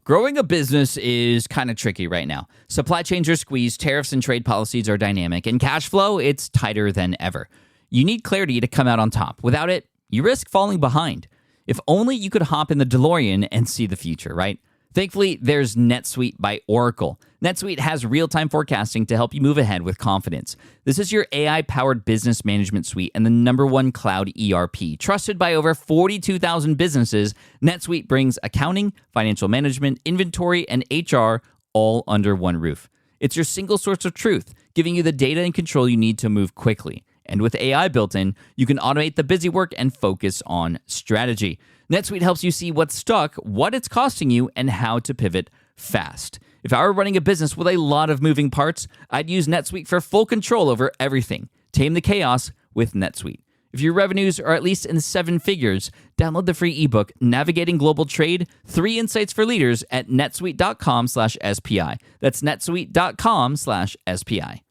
Growing a business is kind of tricky right now. Supply chains are squeezed, tariffs and trade policies are dynamic, and cash flow, it's tighter than ever. You need clarity to come out on top. Without it, you risk falling behind. If only you could hop in the DeLorean and see the future, right? Thankfully, there's NetSuite by Oracle. NetSuite has real-time forecasting to help you move ahead with confidence. This is your AI-powered business management suite and the #1 cloud ERP. Trusted by over 42,000 businesses, NetSuite brings accounting, financial management, inventory, and HR all under one roof. It's your single source of truth, giving you the data and control you need to move quickly. And with AI built in, you can automate the busy work and focus on strategy. NetSuite helps you see what's stuck, what it's costing you, and how to pivot fast. If I were running a business with a lot of moving parts, I'd use NetSuite for full control over everything. Tame the chaos with NetSuite. If your revenues are at least in 7 figures, download the free ebook, Navigating Global Trade, 3 Insights for Leaders at netsuite.com/SPI. That's netsuite.com/SPI.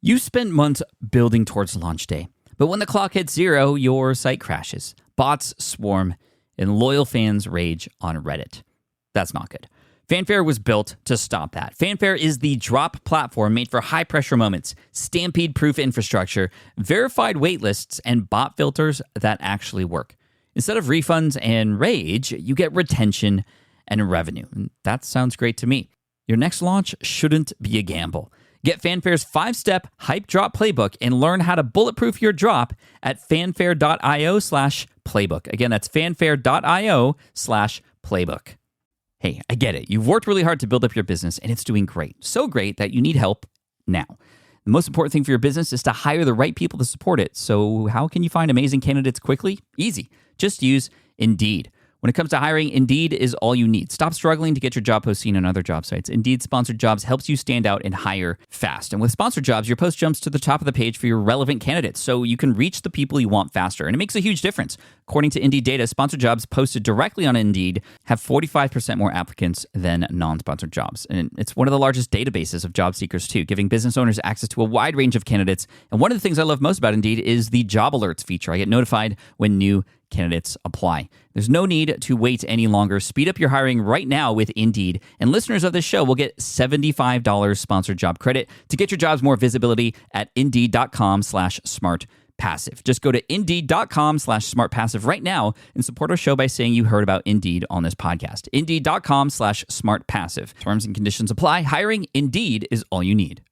You spent months building towards launch day, but when the clock hits 0, your site crashes. Bots swarm, and loyal fans rage on Reddit. That's not good. Fanfare was built to stop that. Fanfare is the drop platform made for high-pressure moments, stampede-proof infrastructure, verified waitlists, and bot filters that actually work. Instead of refunds and rage, you get retention and revenue. And that sounds great to me. Your next launch shouldn't be a gamble. Get Fanfare's 5-step hype drop playbook and learn how to bulletproof your drop at fanfare.io/playbook. Again, that's fanfare.io/playbook. Hey, I get it. You've worked really hard to build up your business and it's doing great. So great that you need help now. The most important thing for your business is to hire the right people to support it. So how can you find amazing candidates quickly? Easy. Just use Indeed. When it comes to hiring, Indeed is all you need. Stop struggling to get your job post seen on other job sites. Indeed Sponsored Jobs helps you stand out and hire fast. And with Sponsored Jobs, your post jumps to the top of the page for your relevant candidates, so you can reach the people you want faster. And it makes a huge difference. According to Indeed data, Sponsored Jobs posted directly on Indeed have 45% more applicants than non-sponsored jobs. And it's one of the largest databases of job seekers, too, giving business owners access to a wide range of candidates. And one of the things I love most about Indeed is the job alerts feature. I get notified when new candidates apply. There's no need to wait any longer. Speed up your hiring right now with Indeed. And listeners of this show will get $75 sponsored job credit to get your jobs more visibility at Indeed.com/smartpassive. Just go to Indeed.com/smartpassive right now and support our show by saying you heard about Indeed on this podcast. Indeed.com/smartpassive. Terms and conditions apply. Hiring Indeed is all you need.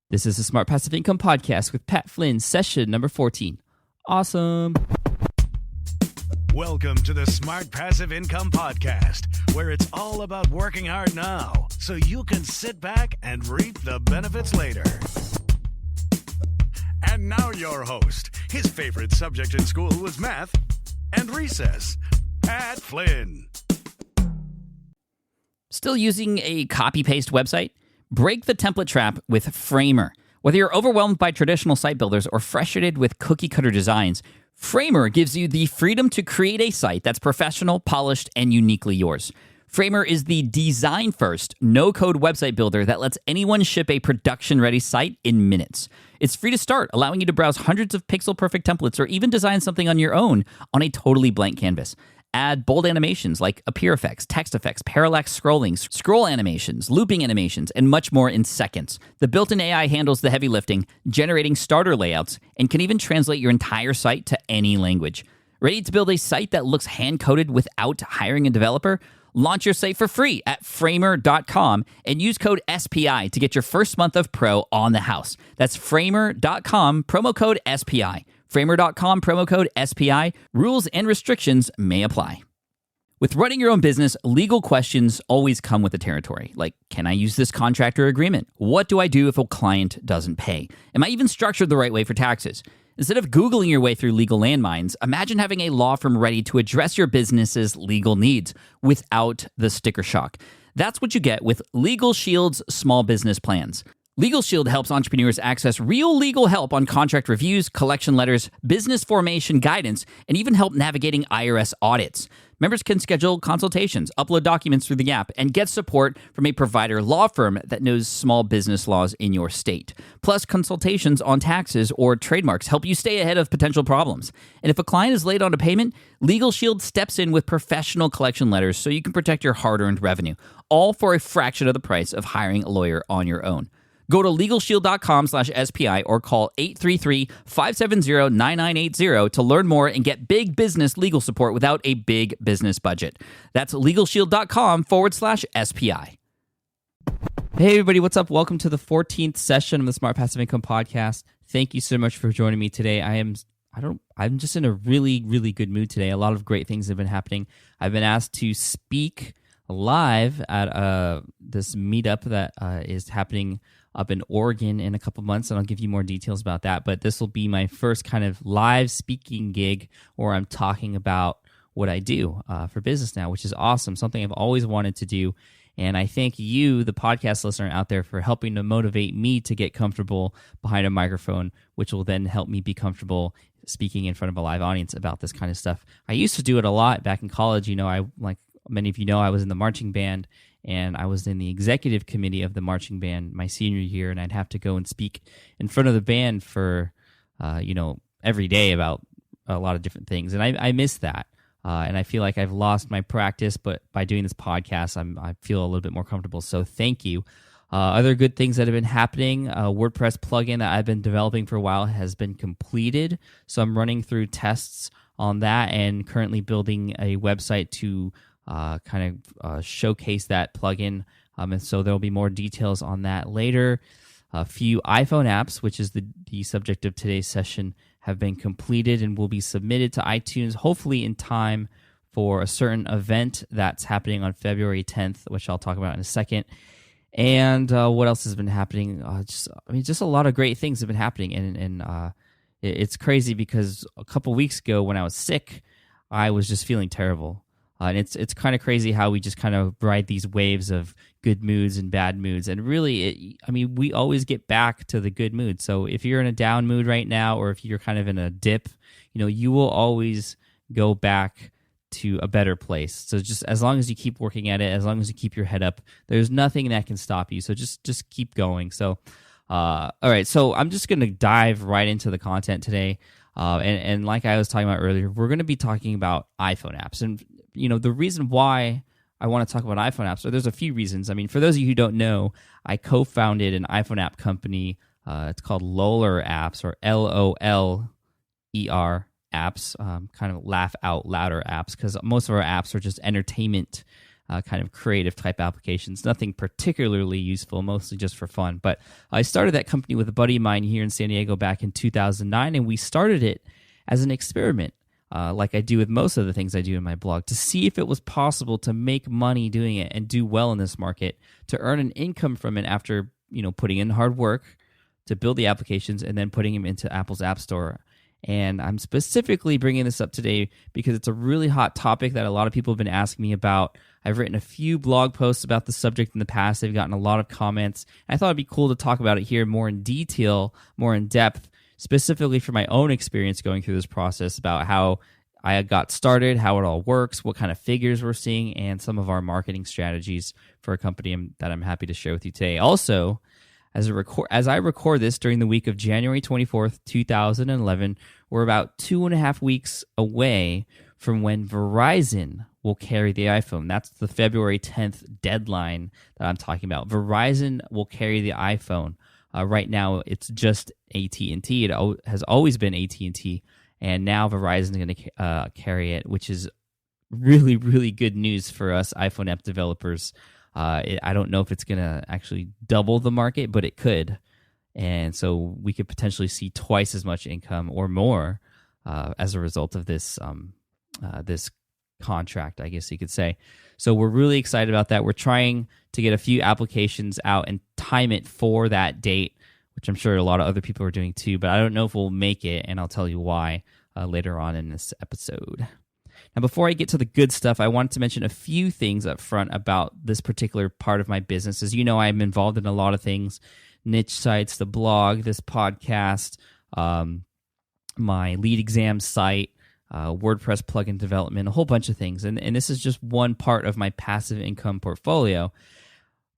This is the Smart Passive Income Podcast with Pat Flynn, session number 14. Awesome. Welcome to the Smart Passive Income Podcast, where it's all about working hard now so you can sit back and reap the benefits later. And now your host. His favorite subject in school was math and recess, Pat Flynn. Still using a copy-paste website? Break the template trap with Framer. Whether you're overwhelmed by traditional site builders or frustrated with cookie-cutter designs, Framer gives you the freedom to create a site that's professional, polished, and uniquely yours. Framer is the design-first, no-code website builder that lets anyone ship a production-ready site in minutes. It's free to start, allowing you to browse hundreds of pixel-perfect templates or even design something on your own on a totally blank canvas. Add bold animations like appear effects, text effects, parallax scrolling, scroll animations, looping animations, and much more in seconds. The built-in AI handles the heavy lifting, generating starter layouts, and can even translate your entire site to any language. Ready to build a site that looks hand-coded without hiring a developer? Launch your site for free at framer.com and use code SPI to get your first month of pro on the house. That's framer.com, promo code SPI. Framer.com, promo code SPI. Rules and restrictions may apply. With running your own business, legal questions always come with the territory. Like, can I use this contractor agreement? What do I do if a client doesn't pay? Am I even structured the right way for taxes? Instead of Googling your way through legal landmines, imagine having a law firm ready to address your business's legal needs without the sticker shock. That's what you get with Legal Shield's small business plans. Legal Shield helps entrepreneurs access real legal help on contract reviews, collection letters, business formation guidance, and even help navigating IRS audits. Members can schedule consultations, upload documents through the app, and get support from a provider law firm that knows small business laws in your state. Plus, consultations on taxes or trademarks help you stay ahead of potential problems. And if a client is late on a payment, Legal Shield steps in with professional collection letters so you can protect your hard-earned revenue, all for a fraction of the price of hiring a lawyer on your own. Go to LegalShield.com/SPI or call 833-570-9980 to learn more and get big business legal support without a big business budget. That's LegalShield.com/SPI. Hey everybody, what's up? Welcome to the 14th session of the Smart Passive Income Podcast. Thank you so much for joining me today. I'm just in a really, really good mood today. A lot of great things have been happening. I've been asked to speak live at this meetup that is happening up in Oregon in a couple months, and I'll give you more details about that. But this will be my first kind of live speaking gig where I'm talking about what I do for business now, which is awesome, something I've always wanted to do. And I thank you, the podcast listener out there, for helping to motivate me to get comfortable behind a microphone, which will then help me be comfortable speaking in front of a live audience about this kind of stuff. I used to do it a lot back in college. Like many of you know, I was in the marching band, and I was in the executive committee of the marching band my senior year, and I'd have to go and speak in front of the band for, every day about a lot of different things. And I miss that. And I feel like I've lost my practice, but by doing this podcast, I feel a little bit more comfortable. So thank you. Other good things that have been happening, WordPress plugin that I've been developing for a while has been completed. So I'm running through tests on that and currently building a website to showcase that plugin. And so there'll be more details on that later. A few iPhone apps, which is the subject of today's session, have been completed and will be submitted to iTunes, hopefully in time for a certain event that's happening on February 10th, which I'll talk about in a second. And what else has been happening? Just a lot of great things have been happening. And it's crazy because a couple weeks ago when I was sick, I was just feeling terrible. And it's kind of crazy how we just kind of ride these waves of good moods and bad moods. And really, we always get back to the good mood. So if you're in a down mood right now, or if you're kind of in a dip, you will always go back to a better place. So just as long as you keep working at it, as long as you keep your head up, there's nothing that can stop you. So just keep going. So, all right. So I'm just going to dive right into the content today. And like I was talking about earlier, we're going to be talking about iPhone apps. And the reason why I want to talk about iPhone apps, there's a few reasons. For those of you who don't know, I co-founded an iPhone app company. It's called Loler Apps, or LOLER apps, kind of laugh out louder apps, because most of our apps are just entertainment, kind of creative type applications. Nothing particularly useful, mostly just for fun. But I started that company with a buddy of mine here in San Diego back in 2009, and we started it as an experiment. Like I do with most of the things I do in my blog, to see if it was possible to make money doing it and do well in this market, to earn an income from it after putting in hard work to build the applications and then putting them into Apple's App Store. And I'm specifically bringing this up today because it's a really hot topic that a lot of people have been asking me about. I've written a few blog posts about the subject in the past. They've gotten a lot of comments. I thought it'd be cool to talk about it here more in detail, more in depth, specifically for my own experience going through this process, about how I got started, how it all works, what kind of figures we're seeing, and some of our marketing strategies for a company that I'm happy to share with you today. Also, as I record this during the week of January 24th, 2011, we're about 2.5 weeks away from when Verizon will carry the iPhone. That's the February 10th deadline that I'm talking about. Verizon will carry the iPhone. Right now, it's just AT&T. It has always been AT&T, and now Verizon is going to carry it, which is really, really good news for us iPhone app developers. I don't know if it's going to actually double the market, but it could. And so we could potentially see twice as much income or more as a result of this this contract, I guess you could say. So we're really excited about that. We're trying to get a few applications out and time it for that date, which I'm sure a lot of other people are doing too, but I don't know if we'll make it, and I'll tell you why later on in this episode. Now, before I get to the good stuff, I wanted to mention a few things up front about this particular part of my business. As you know, I'm involved in a lot of things, niche sites, the blog, this podcast, my lead exam site, WordPress plugin development, a whole bunch of things. And this is just one part of my passive income portfolio.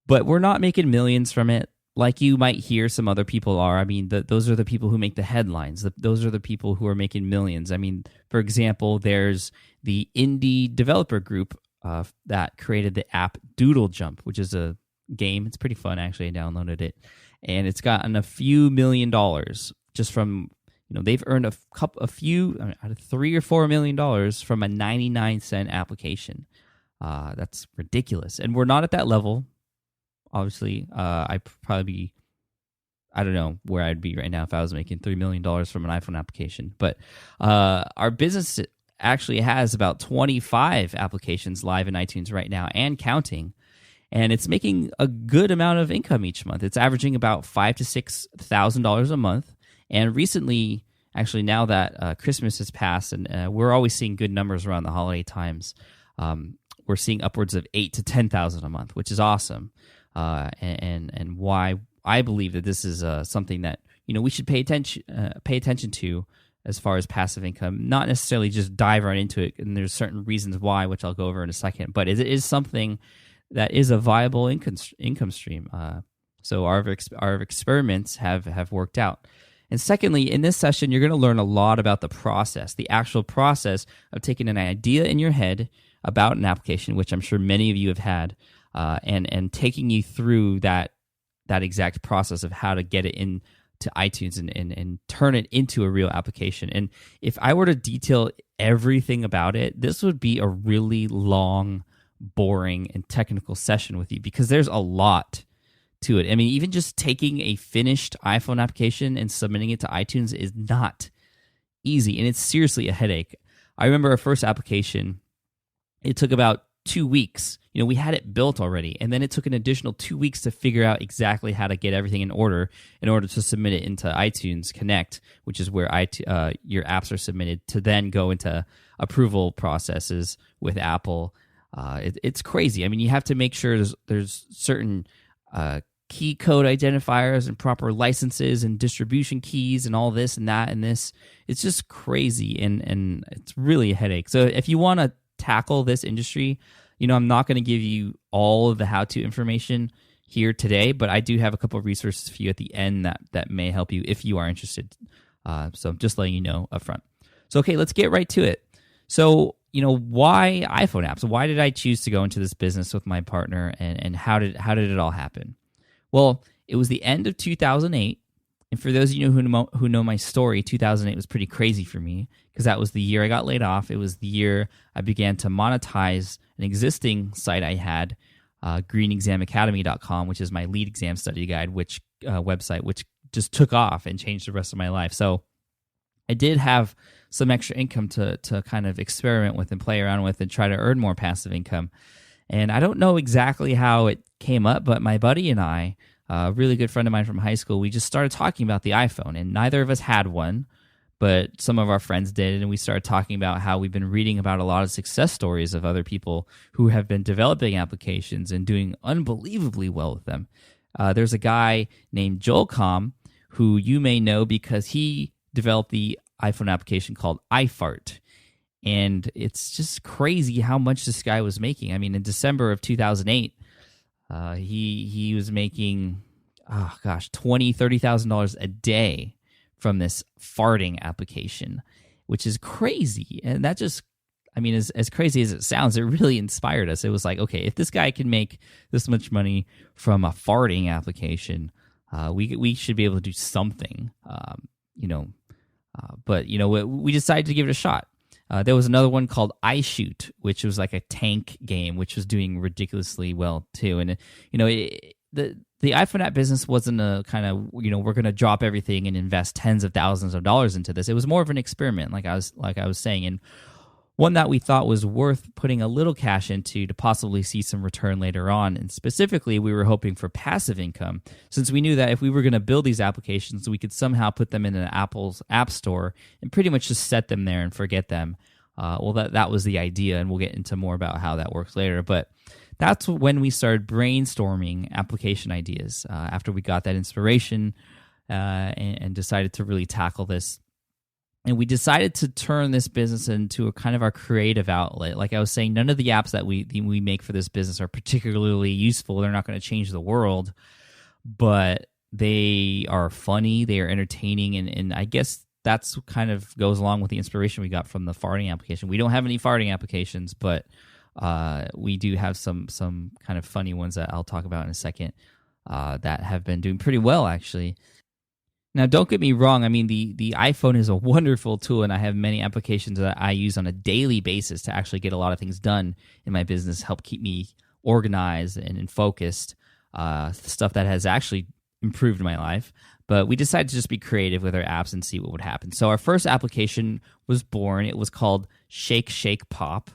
But we're not making millions from it like you might hear some other people are. I mean, those are the people who make the headlines. Those are the people who are making millions. I mean, for example, there's the indie developer group that created the app Doodle Jump, which is a game. It's pretty fun, actually. I downloaded it. And it's gotten a few $1 million just from, they've earned a few, out of $3 or $4 million from a 99-cent application. That's ridiculous. And we're not at that level. Obviously, I'd probably be, I don't know where I'd be right now if I was making $3 million from an iPhone application. But our business actually has about 25 applications live in iTunes right now and counting. And it's making a good amount of income each month. It's averaging about $5,000 to $6,000 a month. And recently, actually now that Christmas has passed, and we're always seeing good numbers around the holiday times, we're seeing upwards of $8,000 to $10,000 a month, which is awesome. And why I believe that this is something that we should pay attention to as far as passive income. Not necessarily just dive right into it, and there's certain reasons why, which I'll go over in a second. But it is something that is a viable income stream. So our experiments have worked out. And secondly, in this session, you're going to learn a lot about the process, the actual process of taking an idea in your head about an application, which I'm sure many of you have had, and taking you through that exact process of how to get it into iTunes and turn it into a real application. And if I were to detail everything about it, this would be a really long, boring, and technical session with you because there's a lot to it. I mean, even just taking a finished iPhone application and submitting it to iTunes is not easy, and it's seriously a headache. I remember our first application, it took about 2 weeks. We had it built already, and then it took an additional 2 weeks to figure out exactly how to get everything in order to submit it into iTunes Connect, which is where your apps are submitted to then go into approval processes with Apple. It's crazy. I mean, you have to make sure there's certain key code identifiers and proper licenses and distribution keys and all this and that and this. It's just crazy, and it's really a headache. So if you want to tackle this industry, I'm not going to give you all of the how-to information here today, but I do have a couple of resources for you at the end that may help you if you are interested. So I'm just letting you know up front. So, okay, let's get right to it. So, why iPhone apps? Why did I choose to go into this business with my partner, and how did it all happen? Well, it was the end of 2008, and for those of you who know my story, 2008 was pretty crazy for me because that was the year I got laid off. It was the year I began to monetize an existing site I had, greenexamacademy.com, which is my lead exam study guide, website, which just took off and changed the rest of my life. So I did have some extra income to kind of experiment with and play around with and try to earn more passive income. And I don't know exactly how it came up, but my buddy and I, a really good friend of mine from high school, we just started talking about the iPhone, and neither of us had one, but some of our friends did, and we started talking about how we've been reading about a lot of success stories of other people who have been developing applications and doing unbelievably well with them. There's a guy named Joel Com, who you may know because he developed the iPhone application called iFart. And it's just crazy how much this guy was making. I mean, in December of 2008, he was making, $20,000-$30,000 a day from this farting application, which is crazy. And that just, as crazy as it sounds, it really inspired us. It was like, okay, if this guy can make this much money from a farting application, we should be able to do something, But we decided to give it a shot. There was another one called iShoot, which was like a tank game, which was doing ridiculously well too. And the iPhone app business wasn't a kind of we're going to drop everything and invest tens of thousands of dollars into this. It was more of an experiment, like I was saying, and one that we thought was worth putting a little cash into to possibly see some return later on. And specifically, we were hoping for passive income, since we knew that if we were going to build these applications, we could somehow put them in an Apple's app store and pretty much just set them there and forget them. That was the idea, and we'll get into more about how that works later. But that's when we started brainstorming application ideas after we got that inspiration and decided to really tackle this. And we decided to turn this business into a kind of our creative outlet. Like I was saying, none of the apps that we make for this business are particularly useful. They're not going to change the world, but they are funny, they are entertaining, and I guess that's kind of goes along with the inspiration we got from the farting application. We don't have any farting applications, but we do have some kind of funny ones that I'll talk about in a second that have been doing pretty well, actually. Now, don't get me wrong. I mean, the iPhone is a wonderful tool, and I have many applications that I use on a daily basis to actually get a lot of things done in my business, help keep me organized and focused, stuff that has actually improved my life. But we decided to just be creative with our apps and see what would happen. So our first application was born. It was called Shake, Shake, Pop.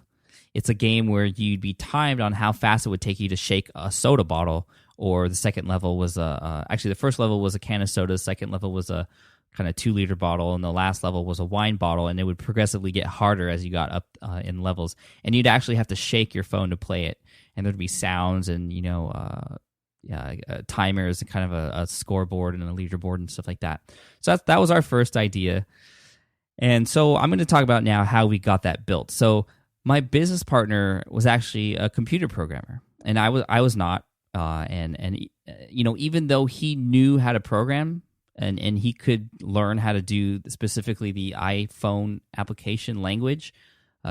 It's a game where you'd be timed on how fast it would take you to shake a soda bottle, or the second level was actually the first level was a can of soda, the second level was a kind of 2-liter bottle, and the last level was a wine bottle, and it would progressively get harder as you got up in levels. And you'd actually have to shake your phone to play it, and there'd be sounds and timers and kind of a scoreboard and a leaderboard and stuff like that. So that was our first idea. And so I'm going to talk about now how we got that built. So my business partner was actually a computer programmer, and I was not. Even though he knew how to program and he could learn how to do specifically the iPhone application language,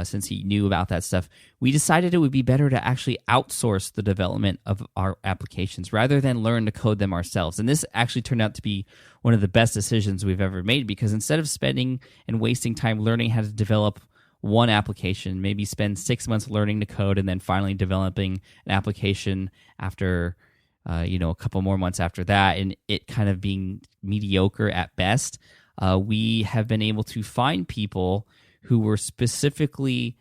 since he knew about that stuff, we decided it would be better to actually outsource the development of our applications rather than learn to code them ourselves. And this actually turned out to be one of the best decisions we've ever made, because instead of spending and wasting time learning how to develop one application, maybe spend 6 months learning to code and then finally developing an application after a couple more months after that, and it kind of being mediocre at best, we have been able to find people who were specifically,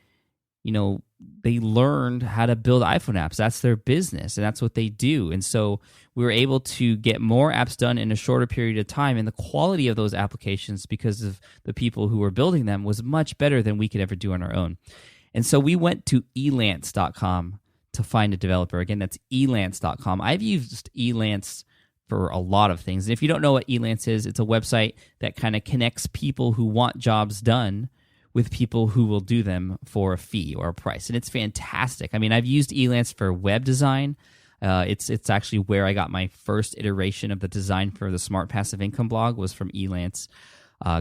they learned how to build iPhone apps. That's their business, and that's what they do. And so we were able to get more apps done in a shorter period of time, and the quality of those applications, because of the people who were building them, was much better than we could ever do on our own. And so we went to elance.com to find a developer. Again, that's elance.com. I've used Elance for a lot of things. And if you don't know what Elance is, it's a website that kind of connects people who want jobs done with people who will do them for a fee or a price. And it's fantastic. I mean, I've used Elance for web design. It's actually where I got my first iteration of the design for the Smart Passive Income blog was from Elance.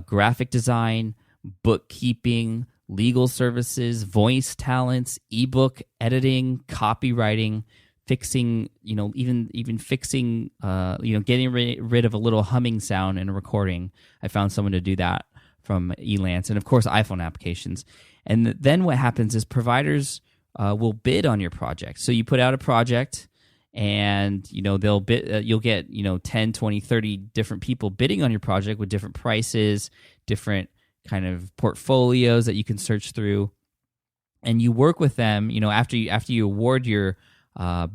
Graphic design, bookkeeping, legal services, voice talents, ebook editing, copywriting, fixing, even fixing, getting rid of a little humming sound in a recording. I found someone to do that from Elance, and of course iPhone applications. And then what happens is providers will bid on your project. So you put out a project, and they'll bid. You'll get 10, 20, 30 different people bidding on your project with different prices, different kind of portfolios that you can search through, and you work with them. After you award your after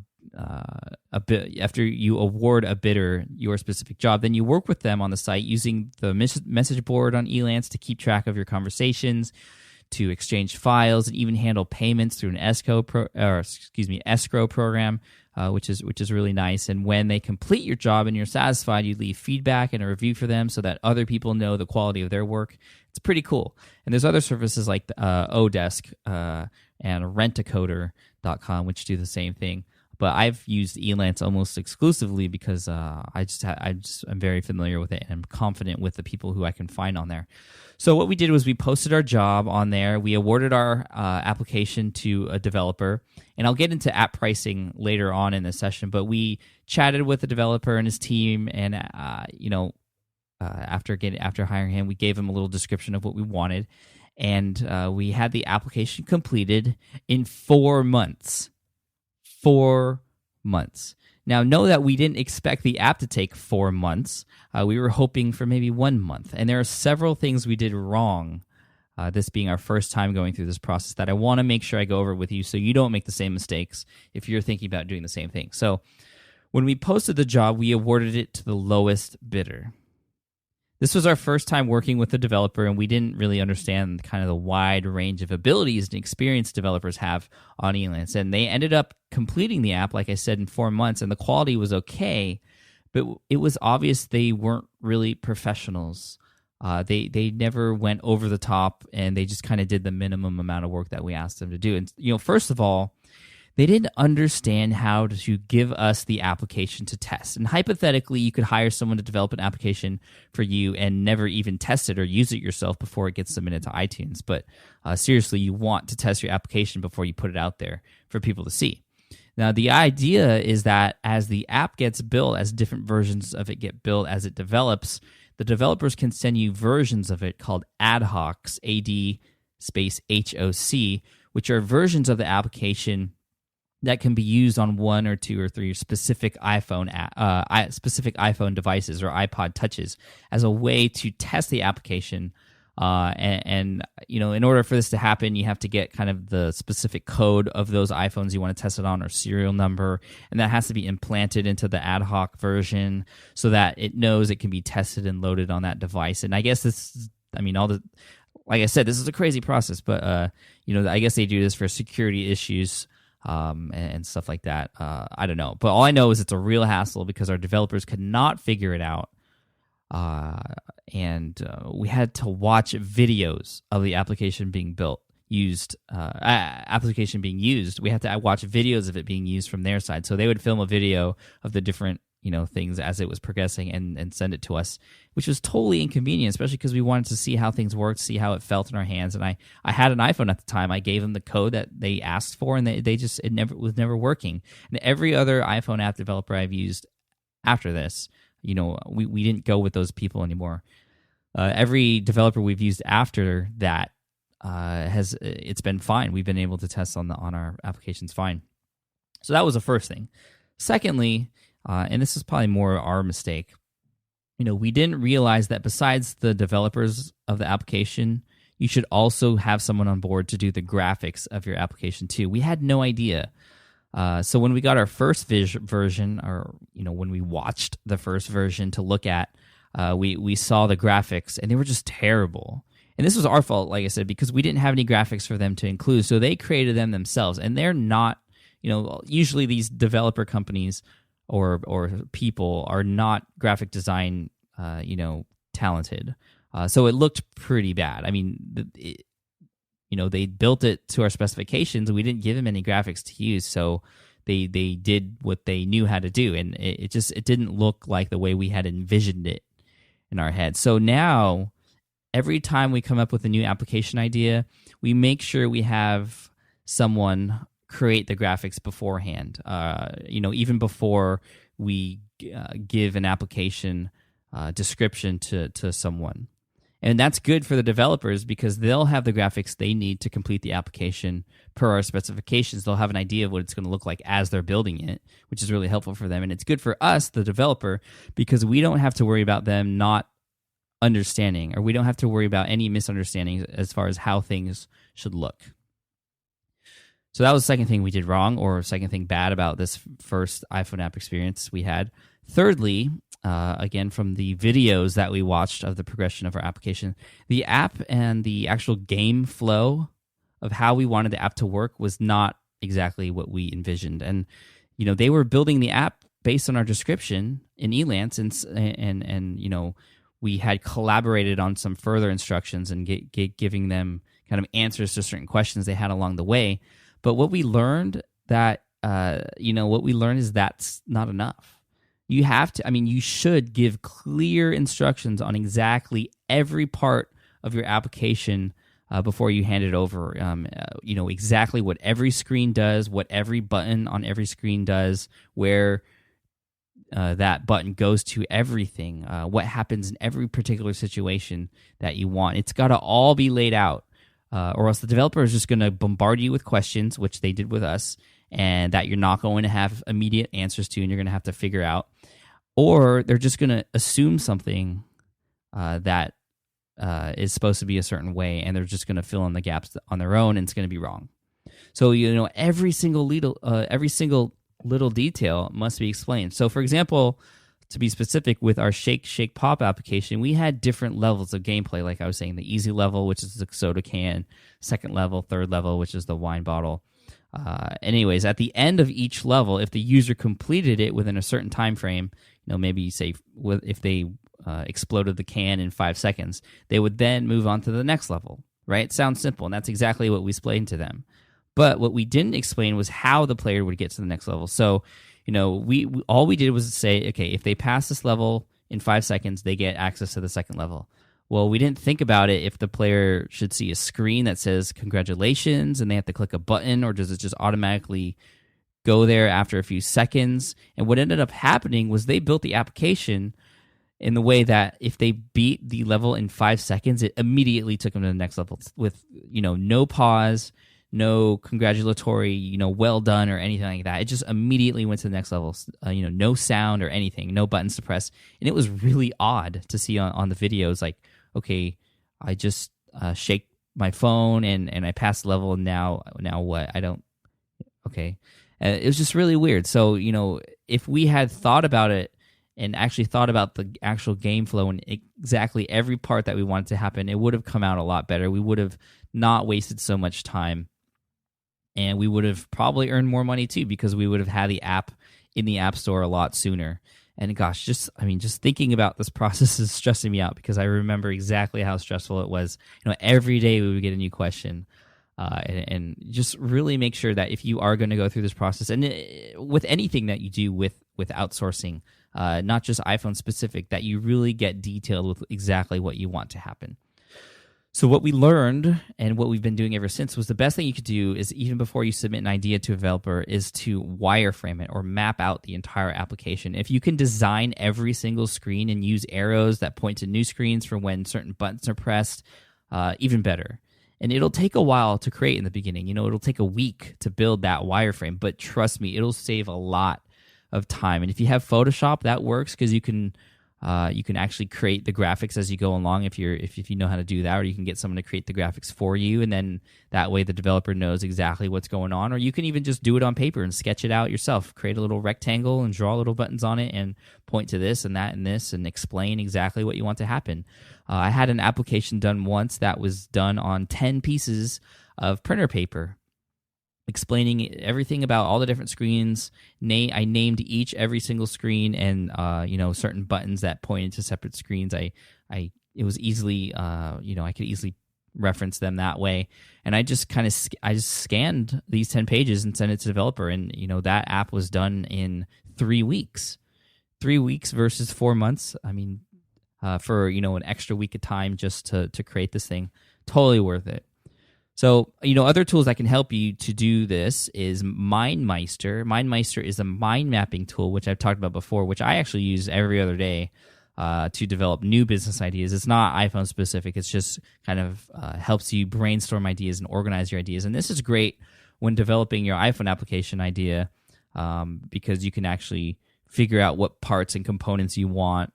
you award a bidder your specific job, then you work with them on the site using the message board on Elance to keep track of your conversations, to exchange files, and even handle payments through an escrow program, which is really nice. And when they complete your job and you're satisfied, you leave feedback and a review for them so that other people know the quality of their work. It's pretty cool. And there's other services like Odesk and rentacoder.com, which do the same thing. But I've used Elance almost exclusively because I'm very familiar with it, and I'm confident with the people who I can find on there. So what we did was we posted our job on there. We awarded our application to a developer, and I'll get into app pricing later on in this session. But we chatted with the developer and his team, and after hiring him, we gave him a little description of what we wanted, and we had the application completed in 4 months. 4 months. Now, know that we didn't expect the app to take 4 months. We were hoping for maybe 1 month. And there are several things we did wrong, this being our first time going through this process, that I want to make sure I go over with you so you don't make the same mistakes if you're thinking about doing the same thing. So when we posted the job, we awarded it to the lowest bidder. This was our first time working with a developer, and we didn't really understand kind of the wide range of abilities and experience developers have on Elance. And they ended up completing the app, like I said, in 4 months, and the quality was okay, but it was obvious they weren't really professionals. They never went over the top, and they just kind of did the minimum amount of work that we asked them to do. And first of all, they didn't understand how to give us the application to test. And hypothetically, you could hire someone to develop an application for you and never even test it or use it yourself before it gets submitted to iTunes. But seriously, you want to test your application before you put it out there for people to see. Now, the idea is that as the app gets built, as different versions of it get built, as it develops, the developers can send you versions of it called ad hocs, AD space HOC, which are versions of the application that can be used on 1 or 2 or 3 specific iPhone devices or iPod touches as a way to test the application. And in order for this to happen, you have to get kind of the specific code of those iPhones you want to test it on or serial number, and that has to be implanted into the ad hoc version so that it knows it can be tested and loaded on that device. And I guess like I said, this is a crazy process, but I guess they do this for security issues. And stuff like that. I don't know. But all I know is it's a real hassle because our developers could not figure it out. And we had to watch videos of the application being used. We had to watch videos of it being used from their side. So they would film a video of the different things as it was progressing and send it to us, which was totally inconvenient, especially because we wanted to see how things worked, see how it felt in our hands. And I had an iPhone at the time. I gave them the code that they asked for, and it was never working. And every other iPhone app developer I've used after this, we didn't go with those people anymore. Every developer we've used after that it's been fine. We've been able to test on our applications fine. So that was the first thing. Secondly, and this is probably more our mistake, we didn't realize that besides the developers of the application, you should also have someone on board to do the graphics of your application too. We had no idea. So when we got our first version, or when we watched the first version to look at, we saw the graphics and they were just terrible. And this was our fault, like I said, because we didn't have any graphics for them to include. So they created them themselves, and they're not, usually these developer companies or people are not graphic design, talented. So it looked pretty bad. I mean, they built it to our specifications. We didn't give them any graphics to use, so they did what they knew how to do, and it didn't look like the way we had envisioned it in our head. So now, every time we come up with a new application idea, we make sure we have someone create the graphics beforehand, even before we give an application description to someone. And that's good for the developers because they'll have the graphics they need to complete the application per our specifications. They'll have an idea of what it's going to look like as they're building it, which is really helpful for them. And it's good for us, the developer, because we don't have to worry about them not understanding, or we don't have to worry about any misunderstandings as far as how things should look. So that was the second thing we did wrong, or second thing bad about this first iPhone app experience we had. Thirdly, again, from the videos that we watched of the progression of our application, the app and the actual game flow of how we wanted the app to work was not exactly what we envisioned. And, they were building the app based on our description in Elance, and we had collaborated on some further instructions and giving them kind of answers to certain questions they had along the way. But what we learned is that's not enough. You have to, you should give clear instructions on exactly every part of your application before you hand it over. Exactly what every screen does, what every button on every screen does, where that button goes to everything, what happens in every particular situation that you want. It's got to all be laid out, or else the developer is just going to bombard you with questions, which they did with us, and that you're not going to have immediate answers to, and you're going to have to figure out. Or they're just going to assume something that is supposed to be a certain way, and they're just going to fill in the gaps on their own, and it's going to be wrong. So every single little detail must be explained. So, for example, to be specific, with our Shake Shake Pop application, we had different levels of gameplay. Like I was saying, the easy level, which is the soda can, second level, third level, which is the wine bottle. Anyways, at the end of each level, if the user completed it within a certain time frame, maybe say if they exploded the can in 5 seconds, they would then move on to the next level. Right? Sounds simple, and that's exactly what we explained to them. But what we didn't explain was how the player would get to the next level. So, we all we did was say, okay, if they pass this level in 5 seconds, they get access to the second level. Well, we didn't think about it if the player should see a screen that says congratulations and they have to click a button, or does it just automatically go there after a few seconds? And what ended up happening was they built the application in the way that if they beat the level in 5 seconds, it immediately took them to the next level with, no pause, no congratulatory, well done or anything like that. It just immediately went to the next level. No sound or anything, no buttons to press. And it was really odd to see on the videos, like, okay, I just shake my phone and I passed the level, and now what? I don't, okay. It was just really weird. So, if we had thought about it and actually thought about the actual game flow and exactly every part that we wanted to happen, it would have come out a lot better. We would have not wasted so much time. And we would have probably earned more money too, because we would have had the app in the App Store a lot sooner. And gosh, just thinking about this process is stressing me out, because I remember exactly how stressful it was. Every day we would get a new question. And just really make sure that if you are going to go through this process, and with anything that you do with outsourcing, not just iPhone specific, that you really get detailed with exactly what you want to happen. So what we learned, and what we've been doing ever since, was the best thing you could do is, even before you submit an idea to a developer, is to wireframe it or map out the entire application. If you can design every single screen and use arrows that point to new screens for when certain buttons are pressed, even better. And it'll take a while to create in the beginning. It'll take a week to build that wireframe, but trust me, it'll save a lot of time. And if you have Photoshop, that works, because you can actually create the graphics as you go along if you know how to do that, or you can get someone to create the graphics for you, and then that way the developer knows exactly what's going on. Or you can even just do it on paper and sketch it out yourself. Create a little rectangle and draw little buttons on it and point to this and that and this and explain exactly what you want to happen. I had an application done once that was done on 10 pieces of printer paper, explaining everything about all the different screens. I named every single screen, and certain buttons that pointed to separate screens. It was easily I could easily reference them that way. And I just scanned these 10 pages and sent it to the developer, and that app was done in 3 weeks. 3 weeks versus 4 months. For an extra week of time just to create this thing, totally worth it. So, other tools that can help you to do this is MindMeister. MindMeister is a mind mapping tool, which I've talked about before, which I actually use every other day to develop new business ideas. It's not iPhone specific. It's just kind of helps you brainstorm ideas and organize your ideas. And this is great when developing your iPhone application idea, because you can actually figure out what parts and components you want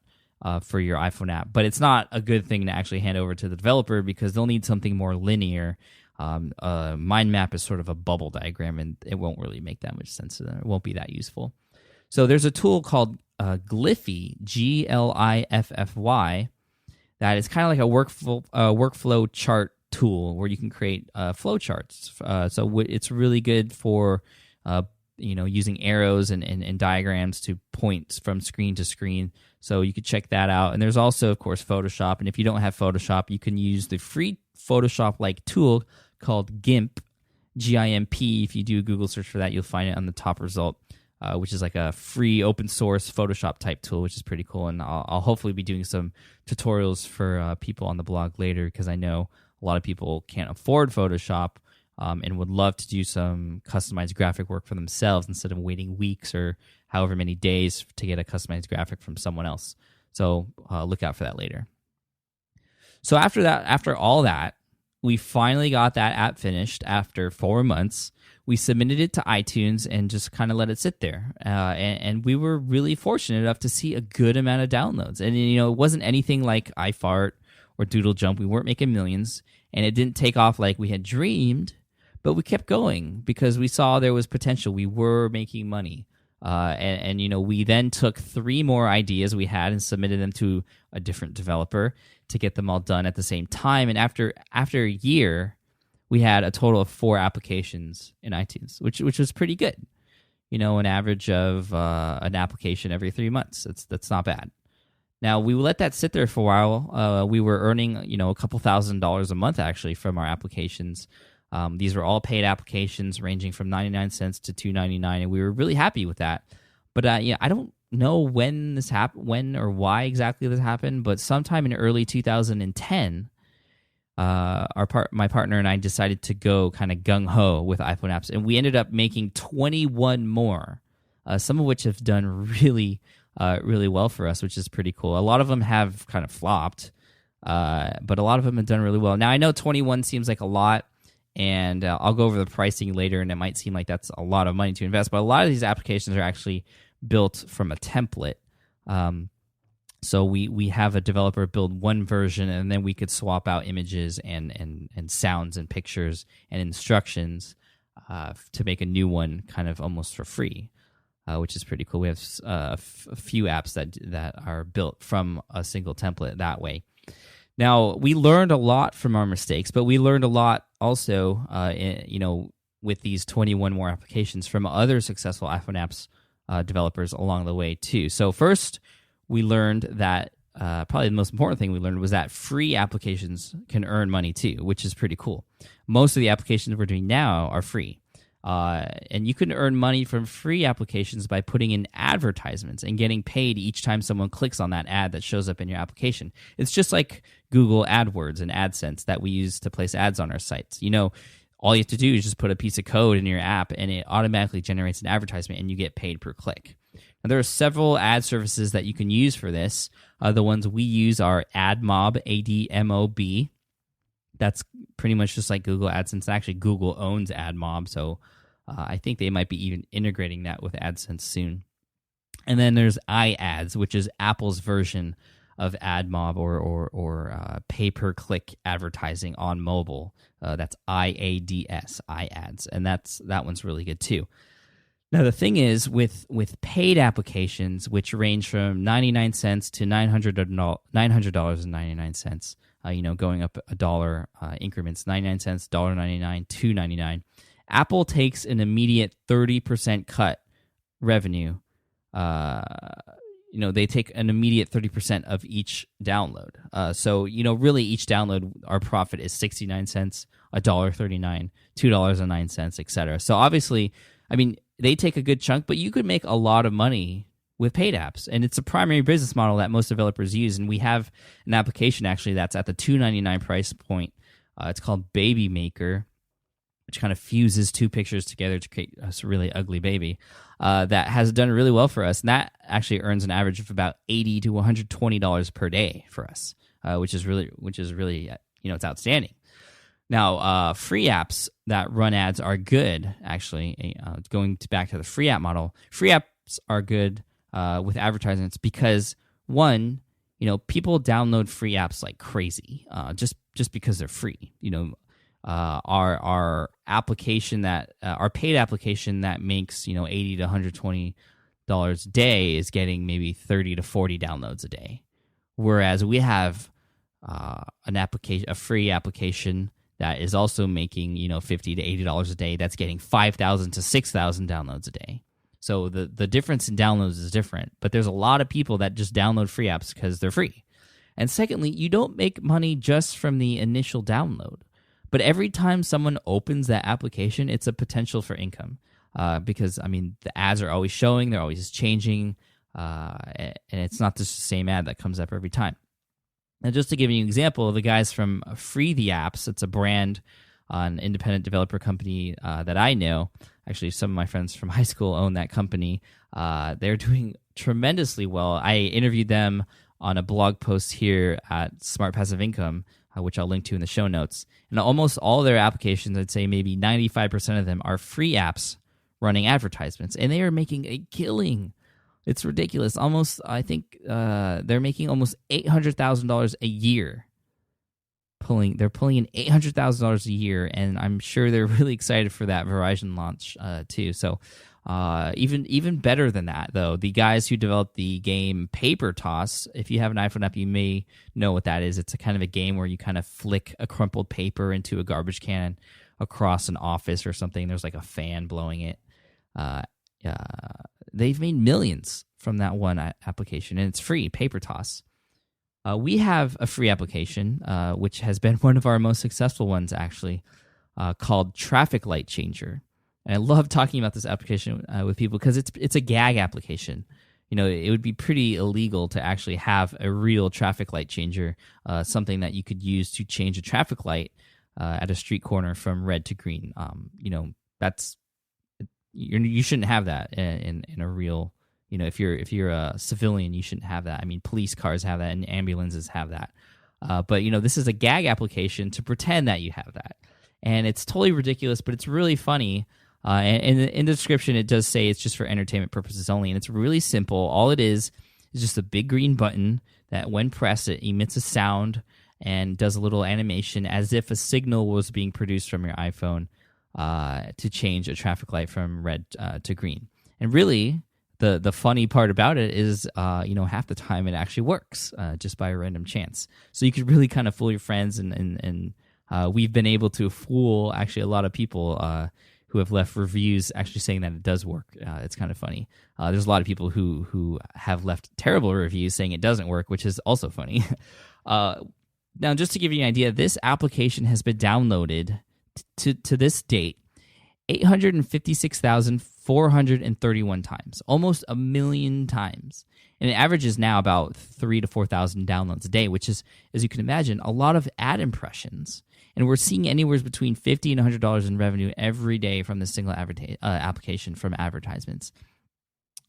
for your iPhone app. But it's not a good thing to actually hand over to the developer, because they'll need something more linear. Mind map is sort of a bubble diagram, and it won't really make that much sense to them. It won't be that useful. So there's a tool called Gliffy, Gliffy, that is kind of like a workflow chart tool where you can create flow charts. So it's really good for using arrows and diagrams to point from screen to screen. So you could check that out. And there's also, of course, Photoshop. And if you don't have Photoshop, you can use the free Photoshop-like tool called GIMP, G-I-M-P. If you do a Google search for that, you'll find it on the top result, which is like a free open-source Photoshop-type tool, which is pretty cool. And I'll hopefully be doing some tutorials for people on the blog later, because I know a lot of people can't afford Photoshop and would love to do some customized graphic work for themselves instead of waiting weeks or however many days to get a customized graphic from someone else. So look out for that later. So after all that, we finally got that app finished after 4 months. We submitted it to iTunes and just kind of let it sit there. And we were really fortunate enough to see a good amount of downloads. And, it wasn't anything like iFart or Doodle Jump. We weren't making millions, and it didn't take off like we had dreamed, but we kept going because we saw there was potential. We were making money. And we then took 3 more ideas we had and submitted them to a different developer to get them all done at the same time. And after a year, we had a total of 4 applications in iTunes, which was pretty good. An average of an application every 3 months. That's not bad. Now, we let that sit there for a while. We were earning, a couple $1,000s a month, actually, from our applications. These were all paid applications ranging from 99 cents to $2.99, and we were really happy with that. But I don't know when this happened, when or why exactly this happened, but sometime in early 2010, my partner and I decided to go kind of gung-ho with iPhone apps, and we ended up making 21 more, some of which have done really well for us, which is pretty cool. A lot of them have kind of flopped, but a lot of them have done really well. Now, I know 21 seems like a lot, and I'll go over the pricing later, and it might seem like that's a lot of money to invest, but a lot of these applications are actually built from a template. So we have a developer build one version, and then we could swap out images and sounds and pictures and instructions to make a new one kind of almost for free. Which is pretty cool. We have a few apps that are built from a single template that way. Now, we learned a lot from our mistakes, but we learned a lot also, with these 21 more applications from other successful iPhone apps developers along the way too. So first, we learned that probably the most important thing we learned was that free applications can earn money too, which is pretty cool. Most of the applications we're doing now are free. And you can earn money from free applications by putting in advertisements and getting paid each time someone clicks on that ad that shows up in your application. It's just like Google AdWords and AdSense that we use to place ads on our sites. All you have to do is just put a piece of code in your app, and it automatically generates an advertisement, and you get paid per click. Now, there are several ad services that you can use for this. The ones we use are AdMob, ADMOB. That's pretty much just like Google AdSense. Actually, Google owns AdMob, so I think they might be even integrating that with AdSense soon. And then there's iAds, which is Apple's version of AdMob or pay-per-click advertising on mobile. That's IADS, iAds, and that one's really good too. Now, the thing is, with paid applications, which range from 99 cents to $900.99, going up $1 increments, 99 cents, $1.99, $2.99. Apple takes an immediate 30% cut revenue. They take an immediate 30% of each download. So really each download, our profit is 69 cents, $1.39, $2.09, etc. So obviously, they take a good chunk, but you could make a lot of money with paid apps, and it's a primary business model that most developers use. And we have an application actually that's at the $2.99 price point. It's called Baby Maker, which kind of fuses 2 pictures together to create a really ugly baby. That has done really well for us, and that actually earns an average of about $80 to $120 per day for us, which is really it's outstanding. Now, free apps that run ads are good. Actually, going back to the free app model, free apps are good with advertisements because, one, people download free apps like crazy, just because they're free. Our application our paid application that makes $80 to $120 a day is getting maybe 30 to 40 downloads a day, whereas we have a free application that is also making $50 to $80 a day that's getting 5,000 to 6,000 downloads a day. So the difference in downloads is different, but there's a lot of people that just download free apps because they're free. And secondly, you don't make money just from the initial download, but every time someone opens that application, it's a potential for income because, the ads are always showing, they're always changing, and it's not just the same ad that comes up every time. Now, just to give you an example, the guys from Free the Apps, it's a brand, an independent developer company that I know. Actually, some of my friends from high school own that company. They're doing tremendously well. I interviewed them on a blog post here at Smart Passive Income, which I'll link to in the show notes. And almost all their applications, I'd say maybe 95% of them, are free apps running advertisements, and they are making a killing. It's ridiculous. I think they're making almost $800,000 a year. They're pulling in $800,000 a year, and I'm sure they're really excited for that Verizon launch too. So Even better than that, though, the guys who developed the game Paper Toss, if you have an iPhone app, you may know what that is. It's a kind of a game where you kind of flick a crumpled paper into a garbage can across an office or something. There's like a fan blowing it. They've made millions from that one application, and it's free, Paper Toss. We have a free application, which has been one of our most successful ones, actually, called Traffic Light Changer. And I love talking about this application with people because it's a gag application. You know, it would be pretty illegal to actually have a real traffic light changer, something that you could use to change a traffic light at a street corner from red to green. You know, you shouldn't have that in a real. You know, if you're a civilian, you shouldn't have that. I mean, police cars have that, and ambulances have that. But you know, this is a gag application to pretend that you have that, and it's totally ridiculous, but it's really funny. And in the description, it does say it's just for entertainment purposes only, and it's really simple. All it is just a big green button that, when pressed, it emits a sound and does a little animation as if a signal was being produced from your iPhone to change a traffic light from red to green. And really, the funny part about it is, you know, half the time it actually works just by a random chance. So you could really kind of fool your friends, and we've been able to fool actually a lot of people who have left reviews actually saying that it does work. It's kind of funny. There's a lot of people who have left terrible reviews saying it doesn't work, which is also funny. Now, just to give you an idea, this application has been downloaded to this date 856,431 times, almost 1 million times. And it averages now about 3,000 to 4,000 downloads a day, which is, as you can imagine, a lot of ad impressions. And we're seeing anywhere between $50 and $100 in revenue every day from this single application from advertisements.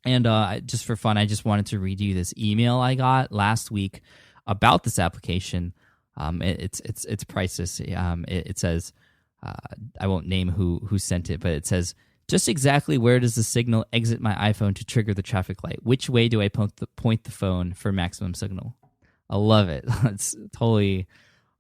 And just for fun, I just wanted to read you this email I got last week about this application. It's priceless. It says, I won't name who sent it, but it says, just exactly where does the signal exit my iPhone to trigger the traffic light? Which way do I point the phone for maximum signal? I love it. It's totally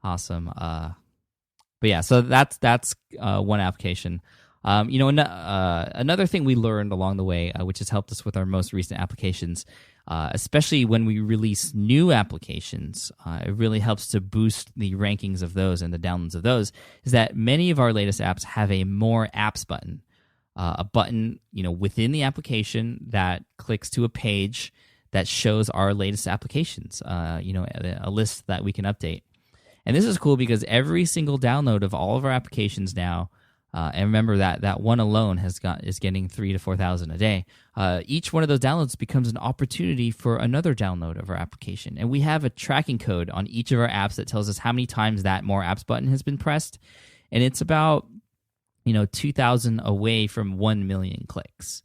awesome. But yeah, so that's one application. You know, another thing we learned along the way, which has helped us with our most recent applications, especially when we release new applications, it really helps to boost the rankings of those and the downloads of those, is that many of our latest apps have a More Apps button. A button, you know, within the application that clicks to a page that shows our latest applications, you know, a list that we can update. And this is cool because every single download of all of our applications now, and remember that one alone is getting 3,000 to 4,000 a day. Each one of those downloads becomes an opportunity for another download of our application. And we have a tracking code on each of our apps that tells us how many times that More Apps button has been pressed. And it's about, you know, 2,000 away from 1 million clicks.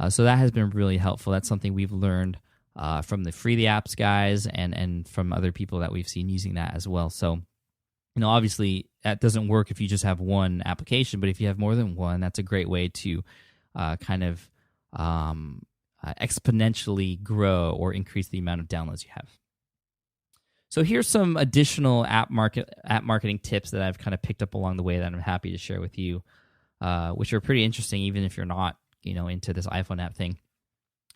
So that has been really helpful. That's something we've learned from the Free the Apps guys and from other people that we've seen using that as well. So, you know, obviously that doesn't work if you just have one application, but if you have more than one, that's a great way to kind of exponentially grow or increase the amount of downloads you have. So here's some additional app marketing tips that I've kind of picked up along the way that I'm happy to share with you, which are pretty interesting, even if you're not, you know, into this iPhone app thing.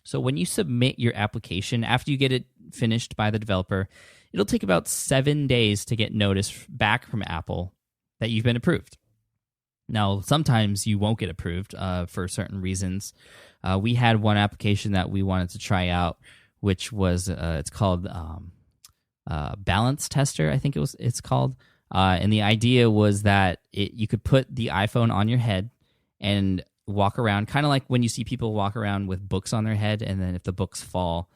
So when you submit your application, after you get it finished by the developer, it'll take about 7 days to get notice back from Apple that you've been approved. Now, sometimes you won't get approved for certain reasons. We had one application that we wanted to try out, which was it's called Balance Tester, I think it's called. And the idea was that you could put the iPhone on your head and walk around, kind of like when you see people walk around with books on their head, and then if the books fall,